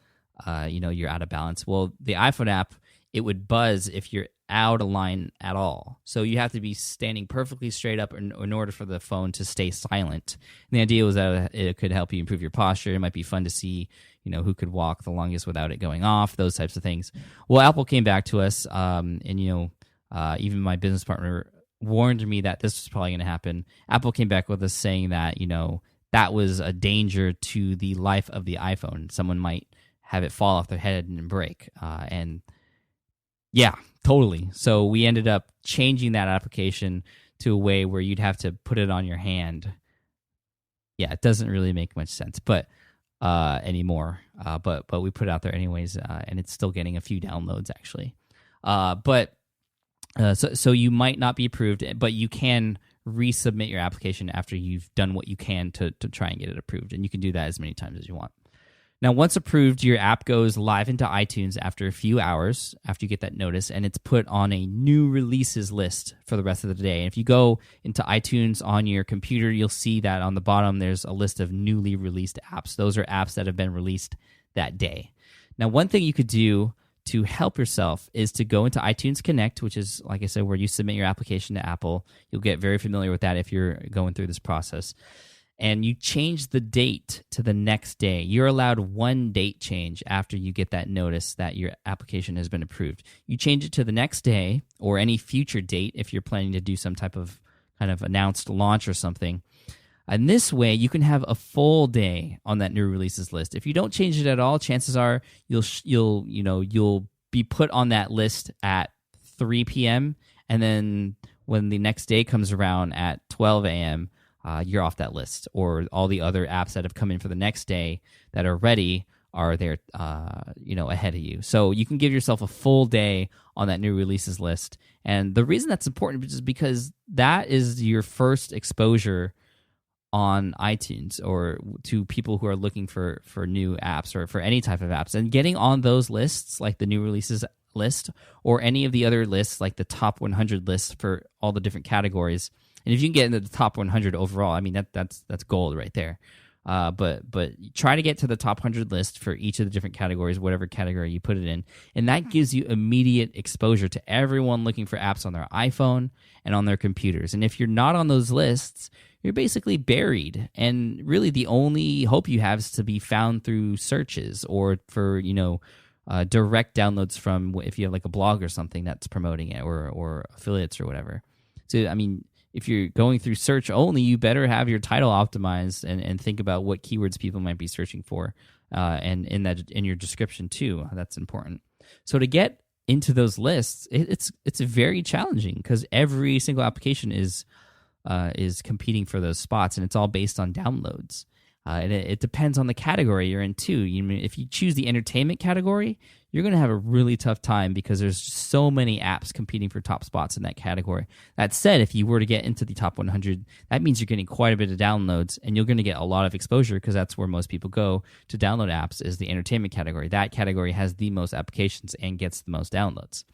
you know, you're out of balance. Well, the iPhone app, it would buzz if you're out of line at all. So you have to be standing perfectly straight up in order for the phone to stay silent. And the idea was that it could help you improve your posture. It might be fun to see, you know, who could walk the longest without it going off, those types of things. Well, Apple came back to us, and, you know, even my business partner warned me that this was probably going to happen. Apple came back with us saying that, you know, that was a danger to the life of the iPhone. Someone might have it fall off their head and break. And yeah, totally. So we ended up changing that application to a way where you'd have to put it on your hand. it doesn't really make much sense, but anymore. But we put it out there anyways, and it's still getting a few downloads actually. So you might not be approved, but you can resubmit your application after you've done what you can to try and get it approved, and you can do that as many times as you want. Now, once approved, your app goes live into iTunes after a few hours after you get that notice, and it's put on a new releases list for the rest of the day. And if you go into iTunes on your computer, you'll see that on the bottom there's a list of newly released apps. Those are apps that have been released that day. Now, one thing you could do to help yourself is to go into iTunes Connect, which is, like I said, where you submit your application to Apple. You'll get very familiar with that if you're going through this process. And you change the date to the next day. You're allowed one date change after you get that notice that your application has been approved. You change it to the next day or any future date if you're planning to do some type of kind of announced launch or something. And this way, you can have a full day on that new releases list. If you don't change it at all, chances are you'll be put on that list at 3 p.m. And then when the next day comes around at 12 a.m., you're off that list, or all the other apps that have come in for the next day that are ready are there, ahead of you. So you can give yourself a full day on that new releases list. And the reason that's important is because that is your first exposure on iTunes or to people who are looking for new apps or for any type of apps. And getting on those lists, like the new releases list or any of the other lists, like the top 100 list for all the different categories. And if you can get into the top 100 overall, I mean, that's gold right there. But try to get to the top 100 list for each of the different categories, whatever category you put it in. And that gives you immediate exposure to everyone looking for apps on their iPhone and on their computers. And if you're not on those lists, you're basically buried. And really the only hope you have is to be found through searches or for, direct downloads from if you have like a blog or something that's promoting it or affiliates or whatever. So, I mean, if you're going through search only, you better have your title optimized and think about what keywords people might be searching for, and in your description too. That's important. So to get into those lists, it's very challenging because every single application is competing for those spots, and it's all based on downloads. And it depends on the category you're in too. If you choose the entertainment category, you're going to have a really tough time because there's so many apps competing for top spots in that category. That said, if you were to get into the top 100, that means you're getting quite a bit of downloads, and you're going to get a lot of exposure because that's where most people go to download apps is the entertainment category. That category has the most applications and gets the most downloads.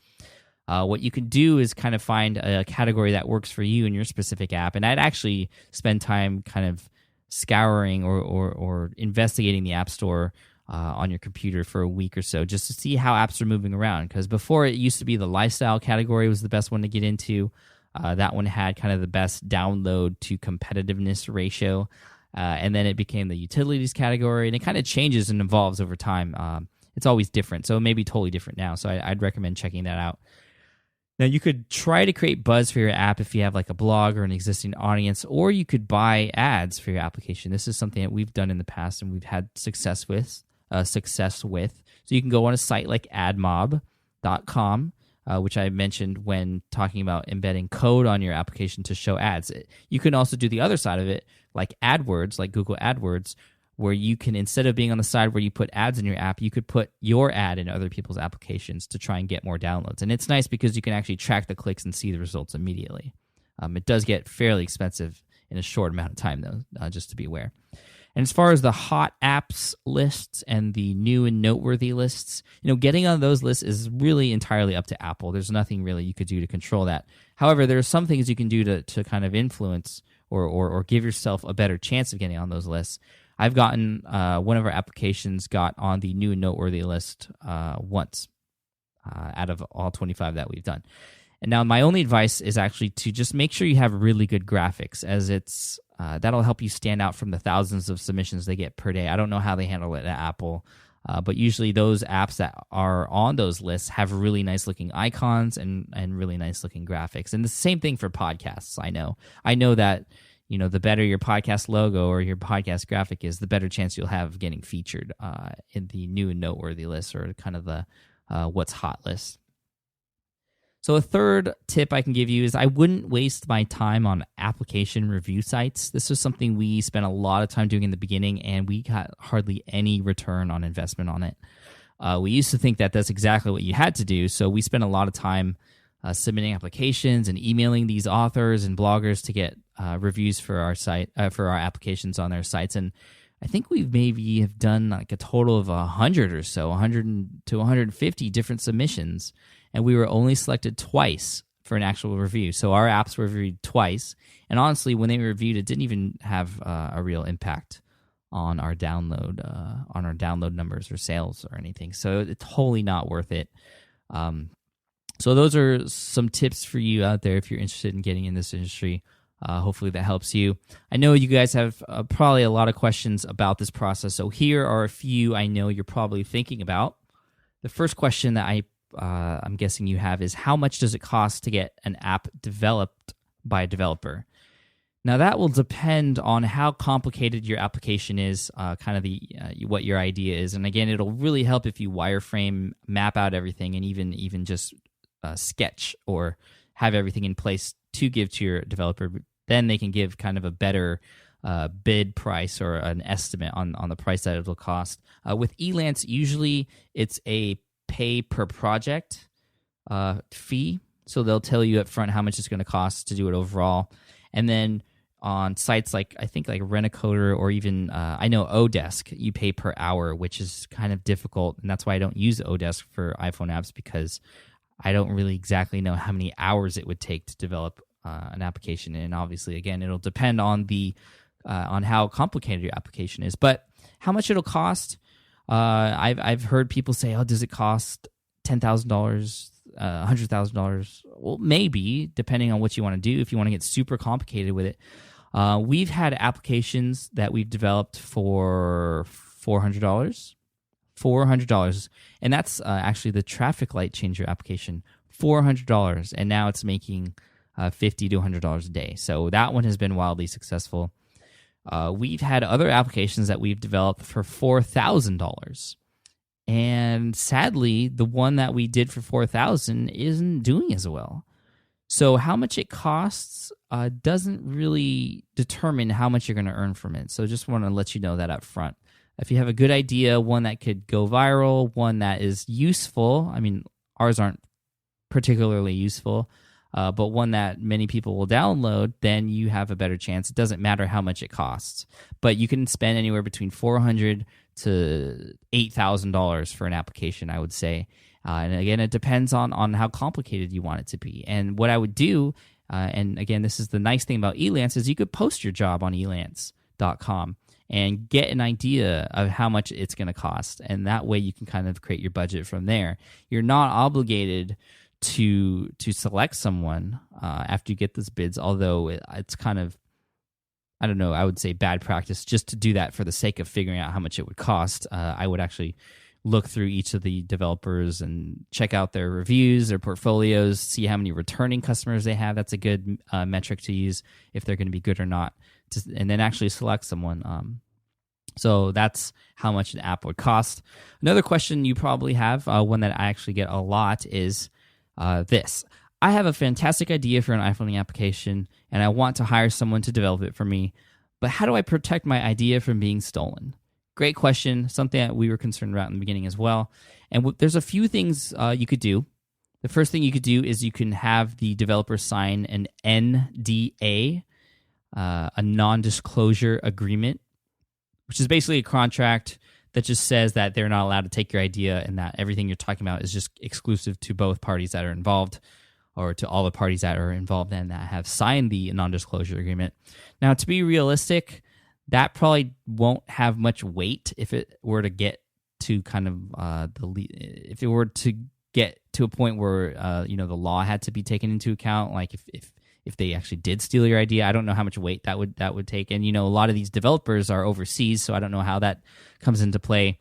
What you can do is kind of find a category that works for you in your specific app, and I'd actually spend time kind of scouring or investigating the App Store on your computer for a week or so just to see how apps are moving around. Because before, it used to be the lifestyle category was the best one to get into. That one had kind of the best download to competitiveness ratio. And then it became the utilities category, and it kind of changes and evolves over time. It's always different, so it may be totally different now. So I'd recommend checking that out. Now, you could try to create buzz for your app if you have like a blog or an existing audience, or you could buy ads for your application. This is something that we've done in the past and we've had success with. So you can go on a site like admob.com, which I mentioned when talking about embedding code on your application to show ads. You can also do the other side of it, like AdWords, like Google AdWords, where you can, instead of being on the side where you put ads in your app, you could put your ad in other people's applications to try and get more downloads. And it's nice because you can actually track the clicks and see the results immediately. It does get fairly expensive in a short amount of time, though, just to be aware. And as far as the hot apps lists and the new and noteworthy lists, getting on those lists is really entirely up to Apple. There's nothing really you could do to control that. However, there are some things you can do to kind of influence or give yourself a better chance of getting on those lists. I've gotten one of our applications got on the new and noteworthy list once out of all 25 that we've done. And now my only advice is actually to just make sure you have really good graphics, as it's that'll help you stand out from the thousands of submissions they get per day. I don't know how they handle it at Apple, but usually those apps that are on those lists have really nice looking icons and really nice looking graphics. And the same thing for podcasts. I know that the better your podcast logo or your podcast graphic is, the better chance you'll have of getting featured in the new and noteworthy list, or kind of the what's hot list. So a third tip I can give you is I wouldn't waste my time on application review sites. This was something we spent a lot of time doing in the beginning, and we got hardly any return on investment on it. We used to think that that's exactly what you had to do, so we spent a lot of time submitting applications and emailing these authors and bloggers to get reviews for our site, for our applications on their sites. And I think we've maybe have done like a total of 100 or so, 100 to 150 different submissions, and we were only selected twice for an actual review. So our apps were reviewed twice, and honestly, when they were reviewed, it didn't even have a real impact on our download numbers or sales or anything. So it's totally not worth it. So those are some tips for you out there if you're interested in getting in this industry. Hopefully that helps you. I know you guys have probably a lot of questions about this process, so here are a few I know you're probably thinking about. The first question that I'm guessing you have is, how much does it cost to get an app developed by a developer? Now that will depend on how complicated your application is, kind of what your idea is, and again, it'll really help if you wireframe, map out everything, and even just sketch or have everything in place to give to your developer. Then they can give kind of a better bid price or an estimate on the price that it'll cost. With Elance, usually it's a pay per project fee, so they'll tell you up front how much it's going to cost to do it overall, and then on sites like I think like Rent-A-Coder or even I know Odesk, you pay per hour, which is kind of difficult, and that's why I don't use Odesk for iPhone apps, because I don't really exactly know how many hours it would take to develop an application. And obviously, again, it'll depend on on how complicated your application is. But how much it'll cost? I've heard people say, "Oh, does it cost $10,000, $100,000?" Well, maybe, depending on what you want to do. If you want to get super complicated with it, we've had applications that we've developed for $400. And that's actually the traffic light changer application, $400, and now it's making $50 to $100 a day. So that one has been wildly successful. We've had other applications that we've developed for $4,000, and sadly, the one that we did for $4,000 isn't doing as well. So how much it costs doesn't really determine how much you're going to earn from it. So just want to let you know that up front. If you have a good idea, one that could go viral, one that is useful, I mean, ours aren't particularly useful, but one that many people will download, then you have a better chance. It doesn't matter how much it costs, but you can spend anywhere between $400 to $8,000 for an application, I would say. And again, it depends on how complicated you want it to be. And what I would do, and again, this is the nice thing about Elance, is you could post your job on elance.com and get an idea of how much it's going to cost. And that way you can kind of create your budget from there. You're not obligated to select someone after you get those bids, although it's kind of, I don't know, I would say bad practice just to do that for the sake of figuring out how much it would cost. I would actually look through each of the developers and check out their reviews, their portfolios, see how many returning customers they have. That's a good metric to use if they're going to be good or not, and then actually select someone. So that's how much an app would cost. Another question you probably have, one that I actually get a lot, is this. I have a fantastic idea for an iPhone application, and I want to hire someone to develop it for me, but how do I protect my idea from being stolen? Great question, something that we were concerned about in the beginning as well. And there's a few things you could do. The first thing you could do is you can have the developer sign an NDA, a non-disclosure agreement, which is basically a contract that just says that they're not allowed to take your idea and that everything you're talking about is just exclusive to both parties that are involved, or to all the parties that are involved and that have signed the non-disclosure agreement. Now, to be realistic, that probably won't have much weight if it were to get to kind of if it were to get to a point where the law had to be taken into account, like if they actually did steal your idea. I don't know how much weight that would take. And a lot of these developers are overseas, so I don't know how that comes into play.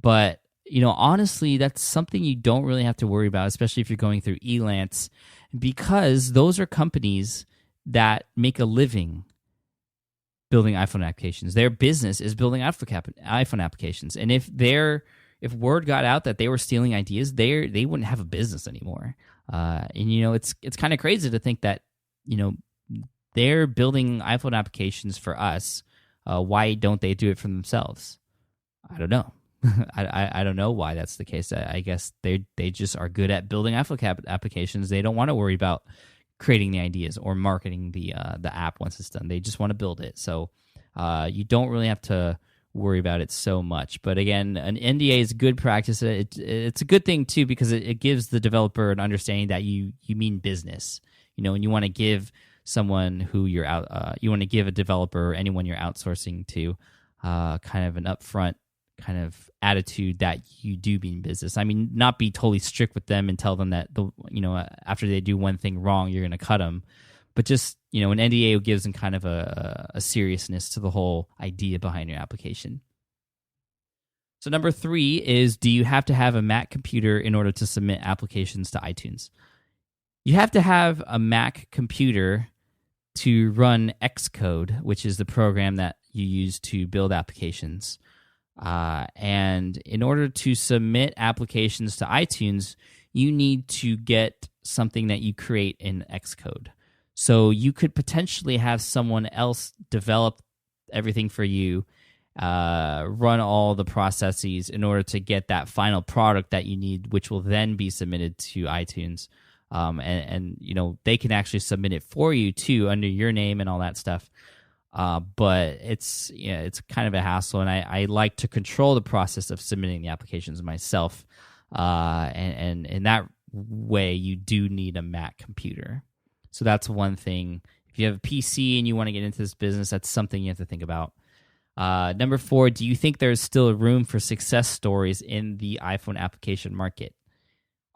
But honestly, that's something you don't really have to worry about, especially if you're going through Elance, because those are companies that make a living building iPhone applications. Their business is building iPhone applications, and if if word got out that they were stealing ideas, they wouldn't have a business anymore. And it's kind of crazy to think that they're building iPhone applications for us. Why don't they do it for themselves? I don't know. I don't know why that's the case. I guess they just are good at building applications. They don't want to worry about creating the ideas or marketing the app once it's done. They just want to build it. So you don't really have to worry about it so much. But again, an NDA is good practice. It's a good thing too, because it gives the developer an understanding that you mean business. And you want to give someone who you want to give a developer or anyone you're outsourcing to kind of an upfront kind of attitude that you do mean business. I mean, not be totally strict with them and tell them that after they do one thing wrong, you're going to cut them. But just, an NDA gives them kind of a seriousness to the whole idea behind your application. So number 3 is, do you have to have a Mac computer in order to submit applications to iTunes? You have to have a Mac computer to run Xcode, which is the program that you use to build applications. And in order to submit applications to iTunes, you need to get something that you create in Xcode. So you could potentially have someone else develop everything for you, run all the processes in order to get that final product that you need, which will then be submitted to iTunes. And they can actually submit it for you too, under your name and all that stuff. But it's kind of a hassle, and I like to control the process of submitting the applications myself. And in that way, you do need a Mac computer. So that's one thing. If you have a PC and you want to get into this business, that's something you have to think about. Number 4, do you think there's still room for success stories in the iPhone application market?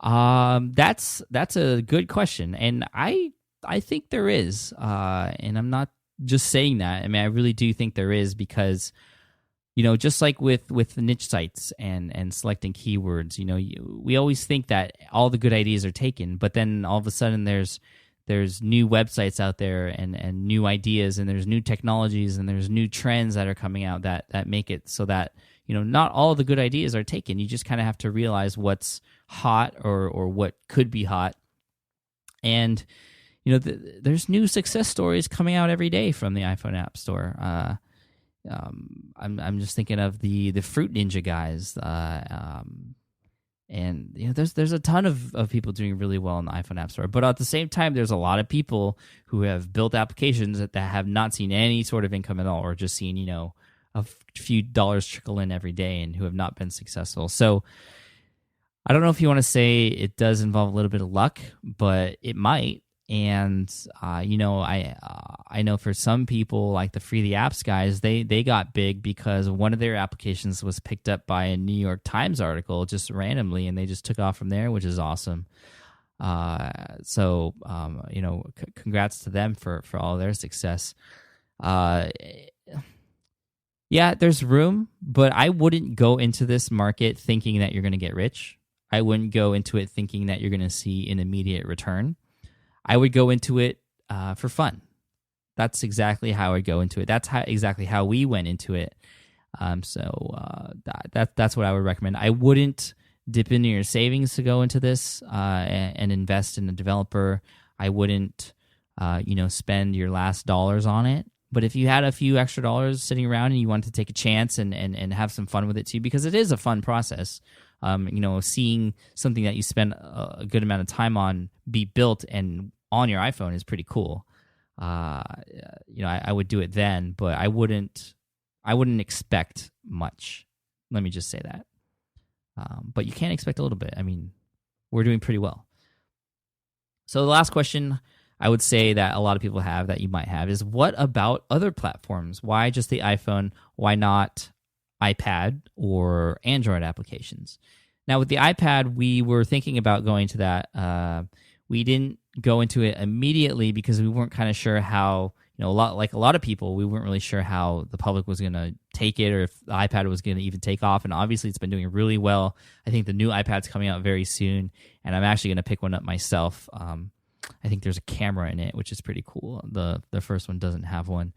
That's a good question, and I think there is. And I'm not just saying that. I mean, I really do think there is, because just like with niche sites and selecting keywords, we always think that all the good ideas are taken, but then all of a sudden there's new websites out there and new ideas, and there's new technologies, and there's new trends that are coming out that make it so that not all the good ideas are taken. You just kind of have to realize what's hot or what could be hot. And there's new success stories coming out every day from the iPhone App Store. I'm just thinking of the Fruit Ninja guys, and there's a ton of people doing really well in the iPhone App Store. But at the same time, there's a lot of people who have built applications that have not seen any sort of income at all, or just seen a few dollars trickle in every day, and who have not been successful. So I don't know if you want to say it does involve a little bit of luck, but it might. And I know for some people, like the Free the Apps guys, they got big because one of their applications was picked up by a New York Times article just randomly, and they just took off from there, which is awesome. So congrats to them for all their success. Yeah, there's room, but I wouldn't go into this market thinking that you're going to get rich. I wouldn't go into it thinking that you're going to see an immediate return. I would go into it for fun. That's exactly how I'd go into it. That's exactly how we went into it. So that's what I would recommend. I wouldn't dip into your savings to go into this and invest in a developer. I wouldn't spend your last dollars on it. But if you had a few extra dollars sitting around and you wanted to take a chance and have some fun with it too, because it is a fun process. Seeing something that you spend a good amount of time on be built and on your iPhone is pretty cool. I would do it then, but I wouldn't expect much. Let me just say that. But you can expect a little bit. I mean, we're doing pretty well. So the last question I would say that a lot of people have, that you might have, is what about other platforms? Why just the iPhone? Why not iPad or Android applications? Now, with the iPad, we were thinking about going to that. We didn't go into it immediately because we weren't kind of sure how, a lot of people, we weren't really sure how the public was going to take it, or if the iPad was going to even take off. And obviously, it's been doing really well. I think the new iPad's coming out very soon, and I'm actually going to pick one up myself. I think there's a camera in it, which is pretty cool. The first one doesn't have one.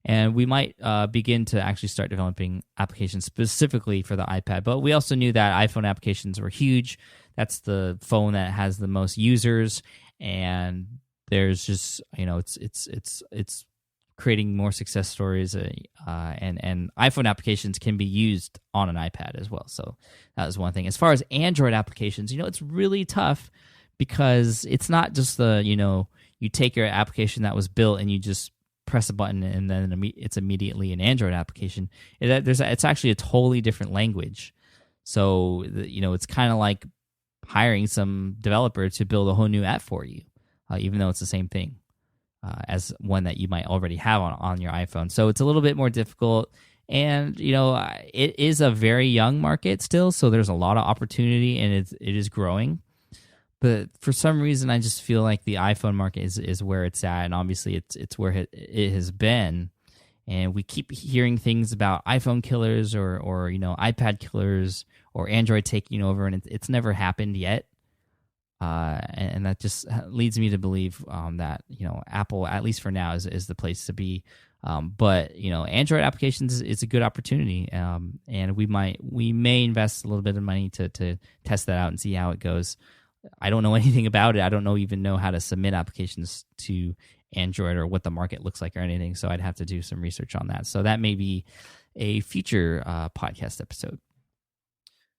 And we might begin to actually start developing applications specifically for the iPad. But we also knew that iPhone applications were huge. That's the phone that has the most users, and there's just it's creating more success stories, and iPhone applications can be used on an iPad as well. So that was one thing. As far as Android applications, it's really tough because it's not just you take your application that was built and you just press a button and then it's immediately an Android application. It's actually a totally different language. So it's kind of like hiring some developer to build a whole new app for you, even though it's the same thing as one that you might already have on your iPhone. So it's a little bit more difficult. And, it is a very young market still, so there's a lot of opportunity, and it is growing. But for some reason, I just feel like the iPhone market is where it's at, and obviously it's where it has been. And we keep hearing things about iPhone killers or iPad killers or Android taking over, and it's never happened yet. And that just leads me to believe that Apple, at least for now, is the place to be. But Android applications is a good opportunity, and we may invest a little bit of money to test that out and see how it goes. I don't know anything about it. I don't even know how to submit applications to Android or what the market looks like or anything. So I'd have to do some research on that. So that may be a future podcast episode.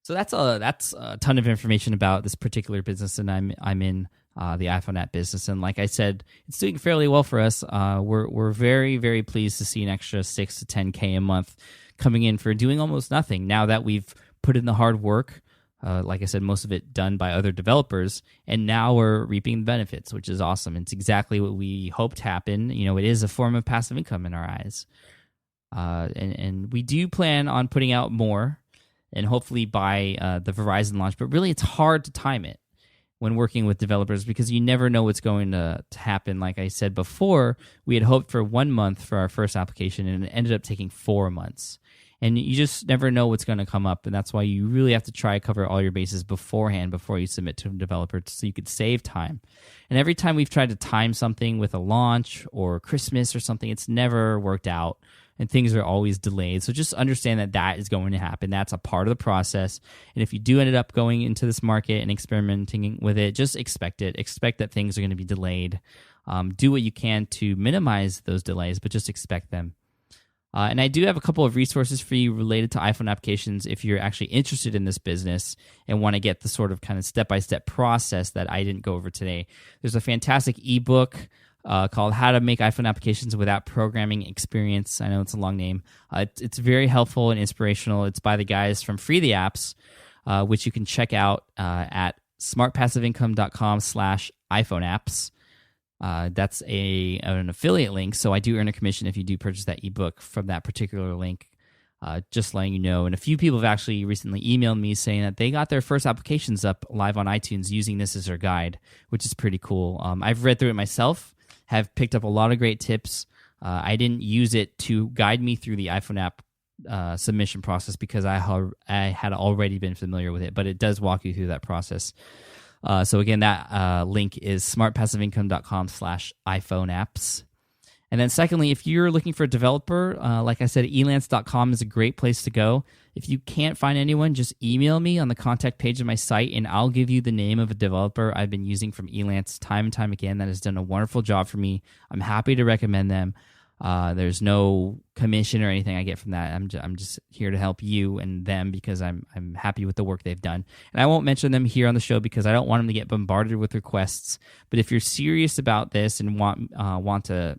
So that's a ton of information about this particular business, and I'm in the iPhone app business. And like I said, it's doing fairly well for us. We're very, very pleased to see an extra 6 to 10K a month coming in for doing almost nothing. Now that we've put in the hard work, like I said, most of it done by other developers, and now we're reaping the benefits, which is awesome. It's exactly what we hoped happen. It is a form of passive income in our eyes. And we do plan on putting out more, and hopefully by the Verizon launch. But really, it's hard to time it when working with developers because you never know what's going to happen. Like I said before, we had hoped for 1 month for our first application, and it ended up taking 4 months. And you just never know what's going to come up, and that's why you really have to try to cover all your bases beforehand before you submit to a developer so you could save time. And every time we've tried to time something with a launch or Christmas or something, it's never worked out, and things are always delayed. So just understand that is going to happen. That's a part of the process. And if you do end up going into this market and experimenting with it, just expect it. Expect that things are going to be delayed. Do what you can to minimize those delays, but just expect them. And I do have a couple of resources for you related to iPhone applications if you're actually interested in this business and want to get the sort of kind of step-by-step process that I didn't go over today. There's a fantastic ebook called How to Make iPhone Applications Without Programming Experience. I know it's a long name. It's very helpful and inspirational. It's by the guys from Free the Apps, which you can check out at smartpassiveincome.com/iPhoneapps. That's an affiliate link, so I do earn a commission if you do purchase that ebook from that particular link. Just letting you know. And a few people have actually recently emailed me saying that they got their first applications up live on iTunes using this as their guide, which is pretty cool. I've read through it myself, have picked up a lot of great tips. I didn't use it to guide me through the iPhone app submission process because I had already been familiar with it, but it does walk you through that process. So again, that link is smartpassiveincome.com/iPhoneapps. And then secondly, if you're looking for a developer, like I said, elance.com is a great place to go. If you can't find anyone, just email me on the contact page of my site, and I'll give you the name of a developer I've been using from Elance time and time again that has done a wonderful job for me. I'm happy to recommend them. There's no commission or anything I get from that. I'm just here to help you and them because I'm happy with the work they've done. And I won't mention them here on the show because I don't want them to get bombarded with requests. But if you're serious about this and want to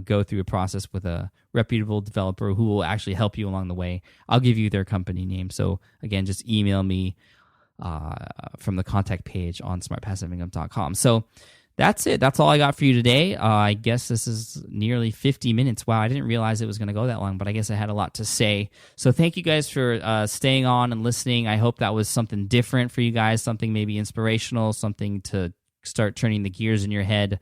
go through a process with a reputable developer who will actually help you along the way, I'll give you their company name. So again, just email me from the contact page on smartpassiveincome.com. So that's it. That's all I got for you today. I guess this is nearly 50 minutes. Wow, I didn't realize it was going to go that long, but I guess I had a lot to say. So thank you guys for staying on and listening. I hope that was something different for you guys, something maybe inspirational, something to start turning the gears in your head.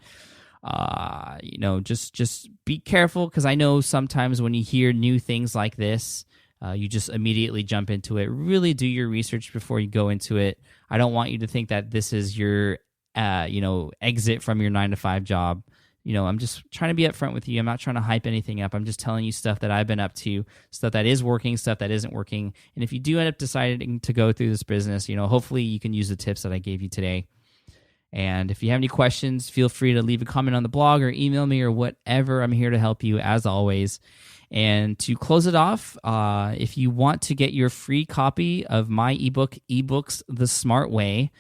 Just be careful because I know sometimes when you hear new things like this, you just immediately jump into it. Really do your research before you go into it. I don't want you to think that this is your exit from your 9-to-5 job. I'm just trying to be upfront with you. I'm not trying to hype anything up. I'm just telling you stuff that I've been up to, stuff that is working, stuff that isn't working. And if you do end up deciding to go through this business, hopefully you can use the tips that I gave you today. And if you have any questions, feel free to leave a comment on the blog or email me or whatever. I'm here to help you as always. And to close it off, if you want to get your free copy of my ebook, eBooks the Smart Way,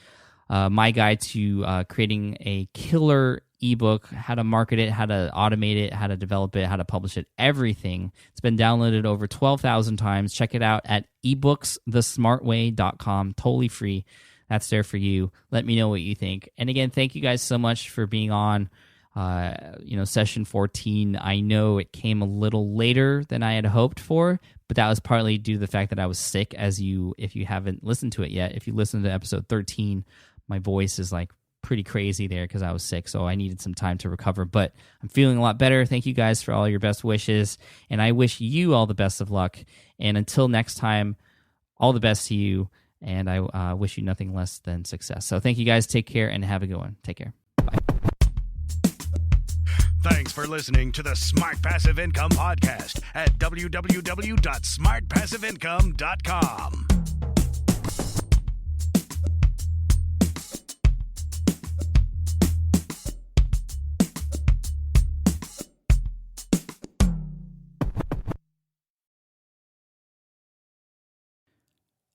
my guide to creating a killer ebook, how to market it, how to automate it, how to develop it, how to publish it, everything. It's been downloaded over 12,000 times. Check it out at ebooksthesmartway.com, totally free. That's there for you. Let me know what you think. And again, thank you guys so much for being on session 14. I know it came a little later than I had hoped for, but that was partly due to the fact that I was sick. If you haven't listened to it yet, if you listen to episode 13, my voice is like pretty crazy there because I was sick, so I needed some time to recover, but I'm feeling a lot better. Thank you guys for all your best wishes, and I wish you all the best of luck. And until next time, all the best to you, and I wish you nothing less than success. So thank you guys. Take care and have a good one. Take care. Bye. Thanks for listening to the Smart Passive Income Podcast at www.smartpassiveincome.com.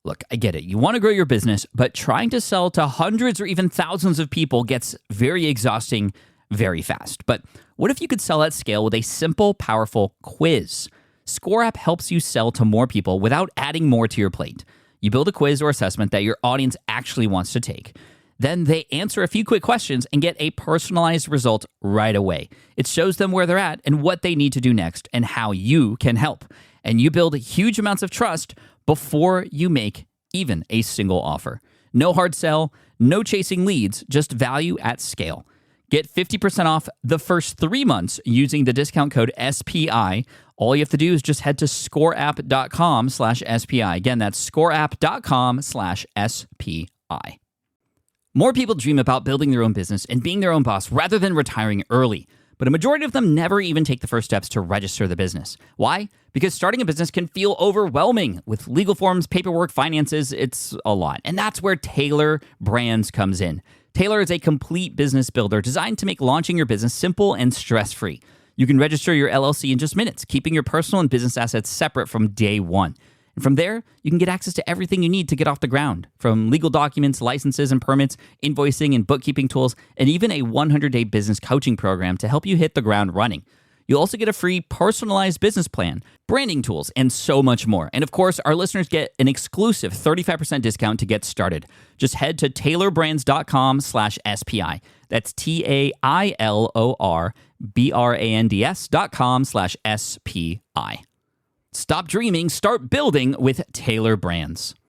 Look, I get it. You want to grow your business, but trying to sell to hundreds or even thousands of people gets very exhausting very fast. But what if you could sell at scale with a simple, powerful quiz? Score App helps you sell to more people without adding more to your plate. You build a quiz or assessment that your audience actually wants to take. Then they answer a few quick questions and get a personalized result right away. It shows them where they're at and what they need to do next and how you can help. And you build huge amounts of trust before you make even a single offer. No hard sell, no chasing leads, just value at scale. Get 50% off the first 3 months using the discount code SPI. All you have to do is just head to scoreapp.com/SPI. Again, that's scoreapp.com/SPI. More people dream about building their own business and being their own boss rather than retiring early. But a majority of them never even take the first steps to register the business. Why? Because starting a business can feel overwhelming. With legal forms, paperwork, finances, it's a lot. And that's where Taylor Brands comes in. Taylor is a complete business builder designed to make launching your business simple and stress-free. You can register your LLC in just minutes, keeping your personal and business assets separate from day one. And from there, you can get access to everything you need to get off the ground, from legal documents, licenses and permits, invoicing and bookkeeping tools, and even a 100-day business coaching program to help you hit the ground running. You'll also get a free personalized business plan, branding tools, and so much more. And of course, our listeners get an exclusive 35% discount to get started. Just head to taylorbrands.com/SPI. That's TAILORBRANDS.com/SPI. Stop dreaming, start building with Taylor Brands.